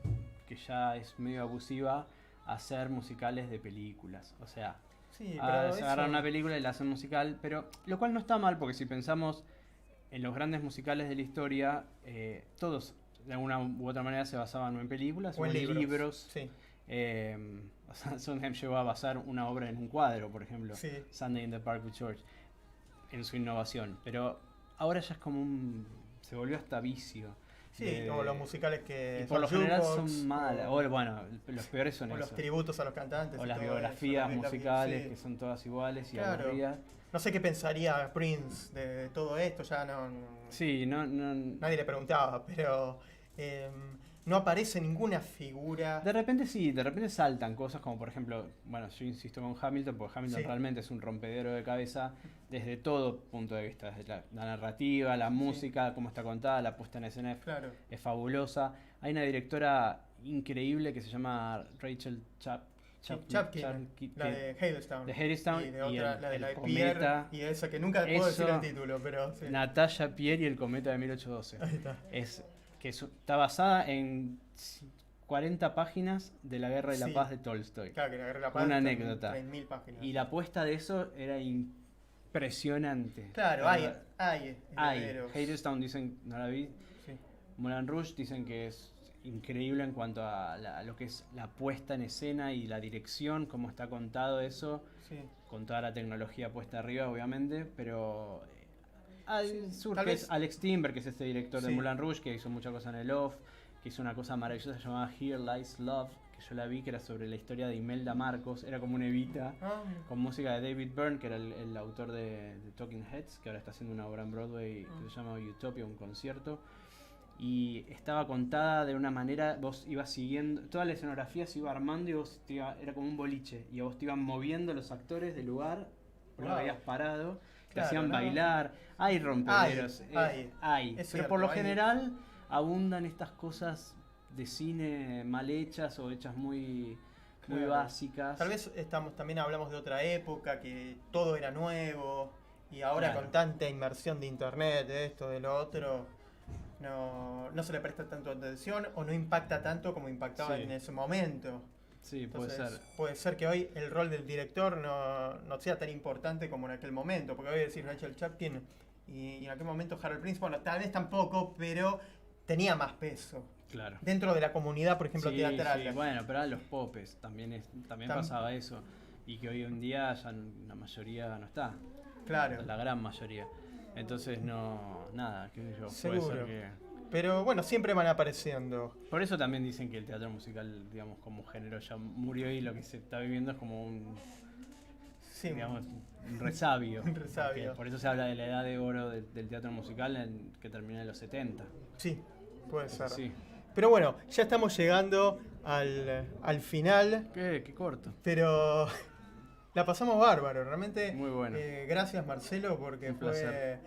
que ya es medio abusiva a hacer musicales de películas. O sea, Sí, pero eso- agarran una película y la hacen musical, pero lo cual no está mal, porque si pensamos en los grandes musicales de la historia, todos de alguna u otra manera se basaban o en películas o en libros. Sí. O sea, Sondheim llegó a basar una obra en un cuadro, por ejemplo, Sí. Sunday in the Park with George, en su innovación. Pero ahora ya es como se volvió hasta vicio. Sí, como los musicales que y por son lo general jukebox, son malas. O, bueno, los peores son o los esos. tributos a los cantantes. O y las todo biografías eso, musicales sí. que son todas iguales y Claro. aburridas. No sé qué pensaría Prince de todo esto, ya no... Sí, no... Nadie le preguntaba, pero no aparece ninguna figura. De repente sí, de repente saltan cosas como por ejemplo, bueno, yo insisto con Hamilton, porque Hamilton Sí. realmente es un rompedero de cabeza desde todo punto de vista, desde la narrativa, la música, cómo está contada, la puesta en escena Claro. es fabulosa. Hay una directora increíble que se llama Rachel Chapkin, la de Hadestown. de Hadestown y de otra, el- la de el la cometa. Pierre, y esa que nunca puedo decir el título, pero sí. Natalia Pierre y el cometa de 1812. Ahí está. Está basada en 40 páginas de la Guerra y la Sí. Paz de Tolstoy. Claro, que la Guerra y la Paz Una está en anécdota. 3000 páginas. Y la apuesta de eso era impresionante. Claro, La hay verdad. herederos. Hadestown dicen, no la vi. Sí. Moulin Rouge dicen que es increíble en cuanto a lo que es la puesta en escena y la dirección, cómo está contado eso, Sí. con toda la tecnología puesta arriba, obviamente, pero surge tal vez- Alex Timber, que es este director de Sí. Moulin Rouge, que hizo muchas cosas en el off, que hizo una cosa maravillosa llamada Here Lies Love, que yo la vi, que era sobre la historia de Imelda Marcos, era como una Evita, Ah, con música de David Byrne, que era el autor de Talking Heads, que ahora está haciendo una obra en Broadway que se llama Utopia, un concierto. Y estaba contada de una manera, vos ibas siguiendo, toda la escenografía se iba armando y vos era como un boliche, y a vos te iban moviendo los actores del lugar, vos lo Wow. habías parado, te Claro, hacían ¿no? bailar, hay rompederos, hay. Es pero cierto, por lo hay. general abundan estas cosas de cine mal hechas o hechas muy Claro. básicas. Tal vez también hablamos de otra época, que todo era nuevo, y ahora Claro. con tanta inmersión de internet, de esto, de lo otro, no se le presta tanto atención o no impacta tanto como impactaba Sí. en ese momento. Sí, puede Entonces, ser. puede ser que hoy el rol del director no sea tan importante como en aquel momento, porque hoy decir Rachel Chapkin y en aquel momento Harold Prince, bueno, tal vez tampoco, pero tenía más peso. Claro. Dentro de la comunidad, por ejemplo, Sí, teatral. sí, bueno, pero eran los popes, también pasaba eso. Y que hoy en día ya la mayoría no está. Claro. La gran mayoría. Entonces nada, qué sé yo, Seguro. puede ser que... Pero bueno, siempre van apareciendo. Por eso también dicen que el teatro musical, digamos, como género ya murió y lo que se está viviendo es como un... Sí, digamos, un resabio. un resabio. Porque por eso se habla de la edad de oro del teatro musical que termina en los 70. Sí, puede ser. Sí. Pero bueno, ya estamos llegando al final. Qué corto. Pero la pasamos bárbaro, realmente. Muy bueno. Gracias Marcelo, porque Un fue placer.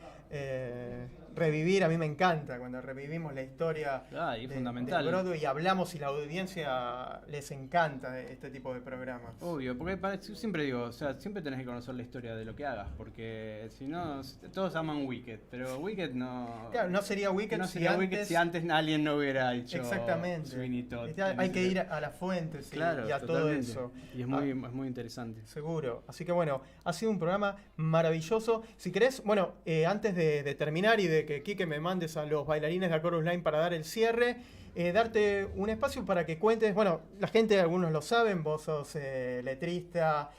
revivir, a mí me encanta cuando revivimos la historia Y es fundamental. de Broadway y hablamos y la audiencia les encanta este tipo de programas. Obvio, porque yo siempre digo, o sea, siempre tenés que conocer la historia de lo que hagas, porque si no, todos aman Wicked, pero Wicked no... Claro, no sería Wicked, no si, sería antes, Wicked si antes alguien no hubiera hecho exactamente. Sweeney Todd. Hay que ir a las fuentes Claro, y a todo totalmente. eso. Y es muy interesante. Seguro. seguro. Así que bueno, ha sido un programa maravilloso. Si querés, bueno, antes de terminar y de que Quique me mandes a los bailarines de Chorus Line para dar el cierre, darte un espacio para que cuentes, bueno, la gente, algunos lo saben, vos sos letrista,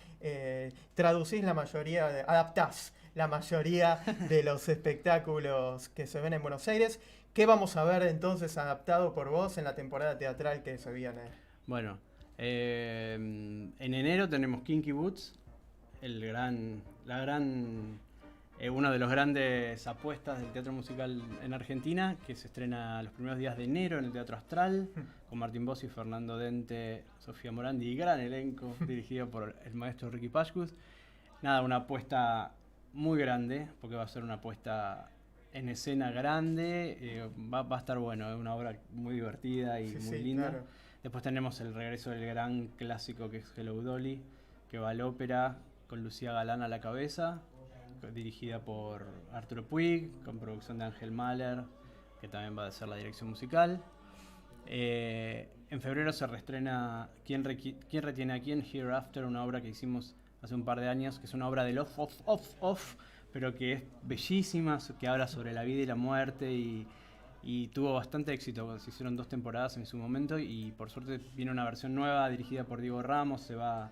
traducís la mayoría, adaptás la mayoría de los espectáculos que se ven en Buenos Aires. ¿Qué vamos a ver entonces adaptado por vos en la temporada teatral que se viene? Bueno, en enero tenemos Kinky Boots, uno de los grandes apuestas del teatro musical en Argentina, que se estrena los primeros días de enero en el Teatro Astral, con Martín Bossi, Fernando Dente, Sofía Morandi y gran elenco, dirigido por el maestro Ricky Pashkus. Nada, una apuesta muy grande, porque va a ser una apuesta en escena grande, va a estar bueno, es una obra muy divertida y muy linda. Claro. Después tenemos el regreso del gran clásico que es Hello Dolly, que va al ópera con Lucía Galán a la cabeza, dirigida por Arturo Puig, con producción de Ángel Mahler, que también va a ser la dirección musical. En febrero se reestrena ¿Quién retiene a quién? Hereafter, una obra que hicimos hace un par de años, que es una obra del off, pero que es bellísima, que habla sobre la vida y la muerte y tuvo bastante éxito. Se hicieron 2 temporadas en su momento y por suerte viene una versión nueva dirigida por Diego Ramos, se va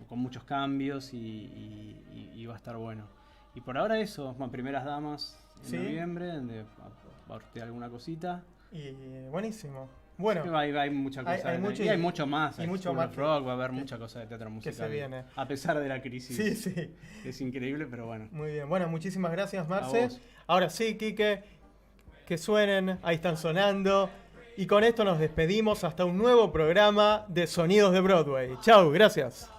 con muchos cambios y va a estar bueno. Y por ahora eso, Primeras Damas en noviembre, donde va a sortear alguna cosita. Y buenísimo. Bueno, sí, hay mucha cosa. Hay mucho más. Y mucho más rock, va a haber mucha cosa de teatro musical. Que se viene. A pesar de la crisis. Sí. Es increíble, pero bueno. Muy bien. Bueno, muchísimas gracias, Marce. Ahora sí, Quique, que suenen. Ahí están sonando. Y con esto nos despedimos hasta un nuevo programa de Sonidos de Broadway. Chau, gracias.